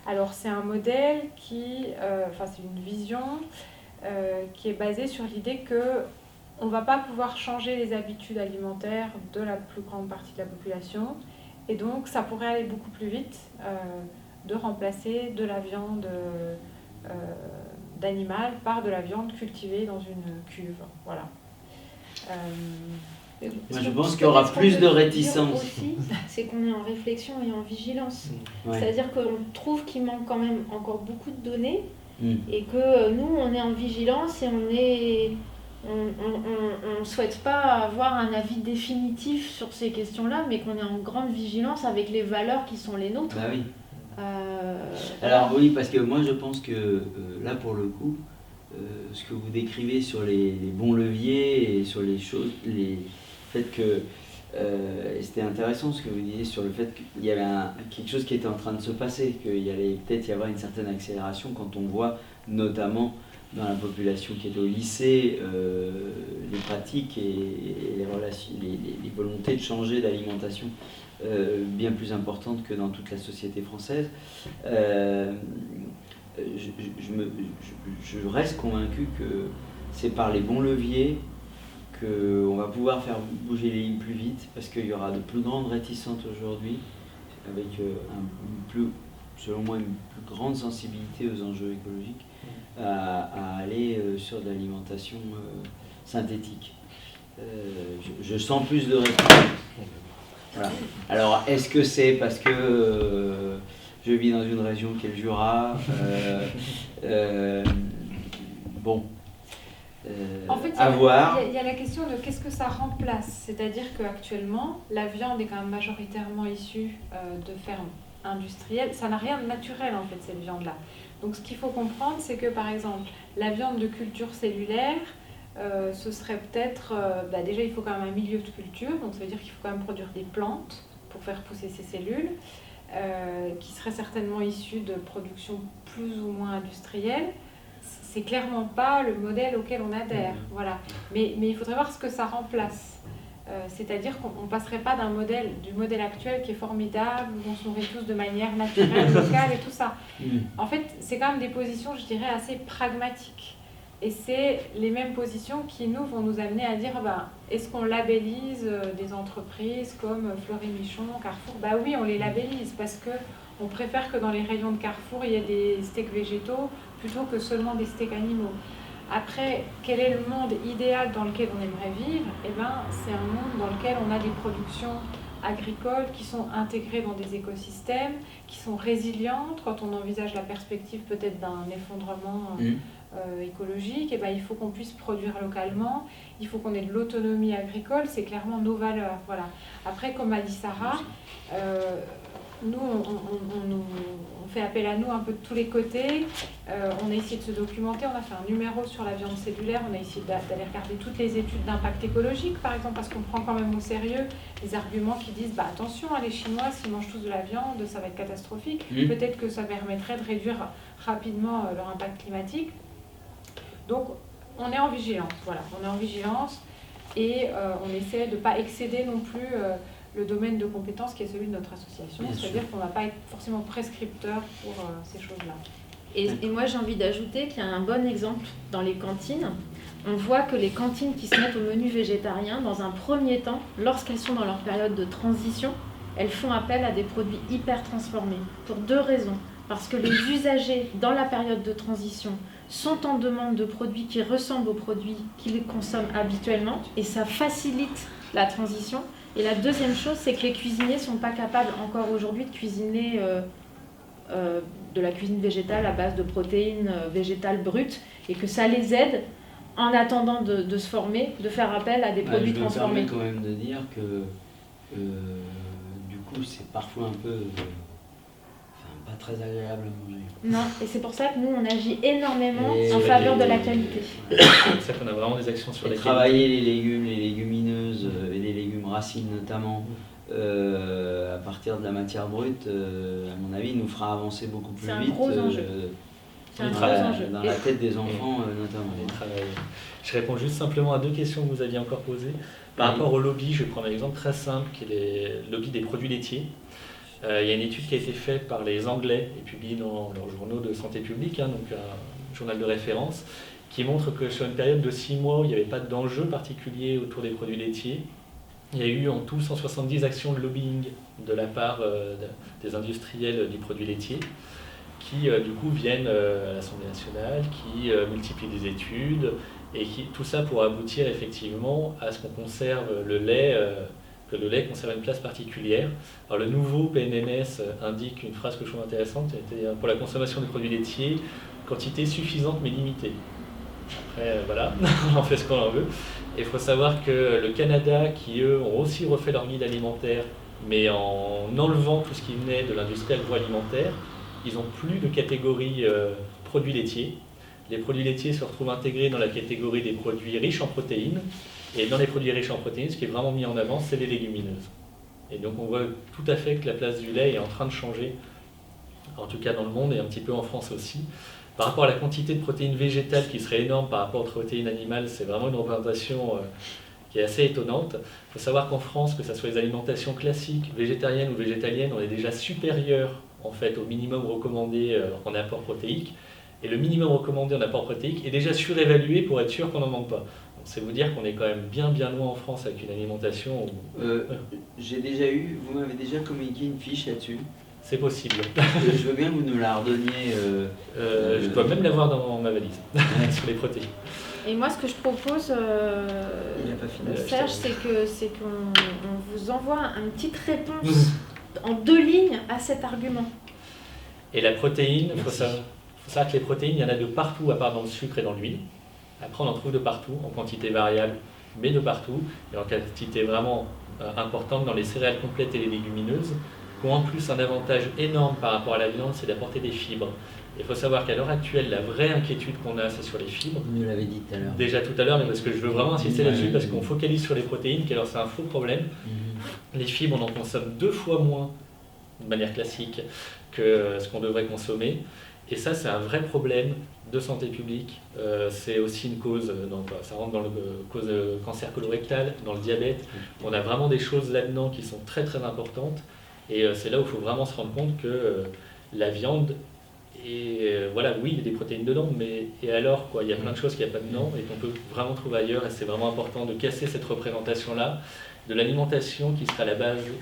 Alors c'est un modèle c'est une vision qui est basée sur l'idée qu'on ne va pas pouvoir changer les habitudes alimentaires de la plus grande partie de la population. Et donc ça pourrait aller beaucoup plus vite de remplacer de la viande d'animal par de la viande cultivée dans une cuve. Voilà. Moi, je pense qu'il y aura plus de réticence. C'est qu'on est en réflexion et en vigilance. Ouais. C'est-à-dire qu'on trouve qu'il manque quand même encore beaucoup de données et que nous, on est en vigilance et on ne souhaite pas avoir un avis définitif sur ces questions-là, mais qu'on est en grande vigilance avec les valeurs qui sont les nôtres. Bah oui. Alors oui, parce que moi je pense que là pour le coup, ce que vous décrivez sur les bons leviers et sur les choses, le fait que et c'était intéressant ce que vous disiez sur le fait qu'il y avait quelque chose qui était en train de se passer, qu'il allait peut-être y avoir une certaine accélération quand on voit notamment dans la population qui est au lycée les pratiques et les relations, les volontés de changer d'alimentation bien plus importantes que dans toute la société française. Je reste convaincu que c'est par les bons leviers qu'on va pouvoir faire bouger les lignes plus vite parce qu'il y aura de plus grandes réticences aujourd'hui, avec selon moi, une plus grande sensibilité aux enjeux écologiques, à aller sur de l'alimentation synthétique. Je sens plus de réticences. Voilà. Alors, est-ce que c'est parce que je vis dans une région qui est le Jura bon. En fait, à voir. Il y a la question de qu'est-ce que ça remplace. C'est-à-dire qu'actuellement, la viande est quand même majoritairement issue de fermes industrielles. Ça n'a rien de naturel, en fait, cette viande-là. Donc, ce qu'il faut comprendre, c'est que, par exemple, la viande de culture cellulaire, ce serait peut-être... déjà, il faut quand même un milieu de culture. Donc, ça veut dire qu'il faut quand même produire des plantes pour faire pousser ces cellules, qui seraient certainement issues de production plus ou moins industrielle. C'est clairement pas le modèle auquel on adhère, voilà. Mais il faudrait voir ce que ça remplace. C'est-à-dire qu'on ne passerait pas du modèle actuel qui est formidable, où on se nourrit tous de manière naturelle, locale et tout ça. En fait, c'est quand même des positions, je dirais, assez pragmatiques. Et c'est les mêmes positions qui, nous, vont nous amener à dire, est-ce qu'on labellise des entreprises comme Fleury Michon, Carrefour ? Oui, on les labellise parce qu'on préfère que dans les rayons de Carrefour, il y ait des steaks végétaux plutôt que seulement des steaks animaux. Après, quel est le monde idéal dans lequel on aimerait vivre ? C'est un monde dans lequel on a des productions agricoles qui sont intégrées dans des écosystèmes, qui sont résilientes. Quand on envisage la perspective peut-être d'un effondrement écologique, il faut qu'on puisse produire localement, il faut qu'on ait de l'autonomie agricole, c'est clairement nos valeurs. Voilà. Après, comme a dit Sarah, nous, on fait appel à nous un peu de tous les côtés. On a essayé de se documenter, on a fait un numéro sur la viande cellulaire, on a essayé d'aller regarder toutes les études d'impact écologique, par exemple, parce qu'on prend quand même au sérieux les arguments qui disent attention, les Chinois, s'ils mangent tous de la viande, ça va être catastrophique. Peut-être que ça permettrait de réduire rapidement leur impact climatique. Donc, on est en vigilance, voilà, on est en vigilance et on essaie de ne pas excéder non plus le domaine de compétence qui est celui de notre association, c'est-à-dire qu'on ne va pas être forcément prescripteur pour ces choses-là. Et moi, j'ai envie d'ajouter qu'il y a un bon exemple dans les cantines. On voit que les cantines qui se mettent au menu végétarien, dans un premier temps, lorsqu'elles sont dans leur période de transition, elles font appel à des produits hyper transformés, pour 2 raisons. Parce que les usagers, dans la période de transition, sont en demande de produits qui ressemblent aux produits qu'ils consomment habituellement, et ça facilite la transition. Et la deuxième chose, c'est que les cuisiniers ne sont pas capables encore aujourd'hui de cuisiner de la cuisine végétale à base de protéines végétales brutes, et que ça les aide, en attendant de se former, de faire appel à des produits transformés. Je me permets quand même de dire que du coup c'est parfois un peu pas très agréable à manger. Non, et c'est pour ça que nous on agit énormément en faveur de la qualité. C'est pour ça qu'on a vraiment des actions sur les travailler les légumes, les légumineuses et les légumes racines notamment à partir de la matière brute, à mon avis, nous fera avancer beaucoup plus vite. C'est un gros enjeu. C'est un gros enjeu. Dans la tête des enfants notamment. Je réponds juste simplement à 2 questions que vous aviez encore posées. Par rapport au lobby, je vais prendre un exemple très simple qui est le lobby des produits laitiers. Il y a une étude qui a été faite par les Anglais et publiée dans leurs journaux de santé publique, donc un journal de référence, qui montre que sur une période de 6 mois où il n'y avait pas d'enjeu particulier autour des produits laitiers, il y a eu en tout 170 actions de lobbying de la part des industriels du produit laitier, qui du coup viennent à l'Assemblée nationale, qui multiplient des études, et tout ça pour aboutir effectivement à ce qu'on conserve le lait, que le lait conserve une place particulière. Alors le nouveau PNNS indique une phrase que je trouve intéressante, c'était pour la consommation des produits laitiers, quantité suffisante mais limitée. Après voilà, on en fait ce qu'on en veut. Et il faut savoir que le Canada, qui eux ont aussi refait leur guide alimentaire, mais en enlevant tout ce qui venait de l'industrie agroalimentaire, ils n'ont plus de catégorie produits laitiers. Les produits laitiers se retrouvent intégrés dans la catégorie des produits riches en protéines. Et dans les produits riches en protéines, ce qui est vraiment mis en avant, c'est les légumineuses. Et donc on voit tout à fait que la place du lait est en train de changer, en tout cas dans le monde et un petit peu en France aussi. Par rapport à la quantité de protéines végétales qui serait énorme par rapport aux protéines animales, c'est vraiment une représentation qui est assez étonnante. Il faut savoir qu'en France, que ce soit les alimentations classiques, végétariennes ou végétaliennes, on est déjà supérieur en fait, au minimum recommandé en apport protéique. Et le minimum recommandé en apport protéique est déjà surévalué pour être sûr qu'on n'en manque pas. Donc c'est vous dire qu'on est quand même bien loin en France avec une alimentation où Vous m'avez déjà communiqué une fiche là-dessus. c'est possible. Je veux bien que vous nous la redonniez. Je dois même l'avoir dans ma valise, sur les protéines. Et moi, ce que je propose, Il n'a pas fini. Serge, c'est qu'on vous envoie une petite réponse en 2 lignes à cet argument. Et la protéine, il faut Merci. savoir que les protéines, il y en a de partout, à part dans le sucre et dans l'huile. Après, on en trouve de partout, en quantité variable, mais de partout, et en quantité vraiment importante dans les céréales complètes et les légumineuses, qui ont en plus un avantage énorme par rapport à la viande, c'est d'apporter des fibres. Il faut savoir qu'à l'heure actuelle, la vraie inquiétude qu'on a, c'est sur les fibres. Vous nous l'avez dit tout à l'heure. Déjà tout à l'heure, mais parce que je veux vraiment insister là-dessus, parce qu'on focalise sur les protéines, qui alors c'est un faux problème. Les fibres, on en consomme 2 fois moins, de manière classique, que ce qu'on devrait consommer. Et ça, c'est un vrai problème de santé publique. C'est aussi une cause, ça rentre dans la cause de cancer colorectal, dans le diabète. On a vraiment des choses là-dedans qui sont très très importantes. Et c'est là où il faut vraiment se rendre compte que la viande, voilà, oui, il y a des protéines dedans, mais et alors quoi, il y a plein de choses qu'il n'y a pas dedans et qu'on peut vraiment trouver ailleurs. Et c'est vraiment important de casser cette représentation-là de l'alimentation qui sera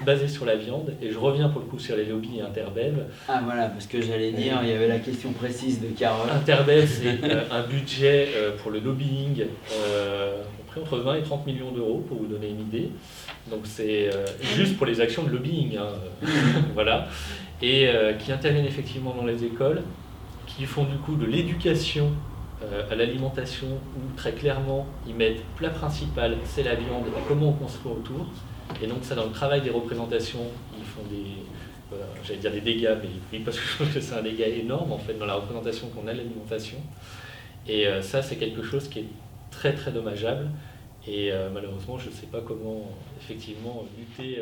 basée sur la viande. Et je reviens pour le coup sur les lobbies Interbev. Ah voilà, parce que j'allais dire, il y avait la question précise de Carole. Interbev, c'est un budget pour le lobbying compris entre 20 et 30 millions d'euros, pour vous donner une idée. Donc c'est juste pour les actions de lobbying, hein, voilà. Et qui interviennent effectivement dans les écoles, qui font du coup de l'éducation à l'alimentation, où très clairement ils mettent plat principal, c'est la viande, et comment on construit autour. Et donc ça, dans le travail des représentations, ils font j'allais dire des dégâts, mais oui, parce que je trouve que c'est un dégât énorme en fait dans la représentation qu'on a de l'alimentation. Et ça, c'est quelque chose qui est très très dommageable. Et malheureusement, je ne sais pas comment effectivement lutter.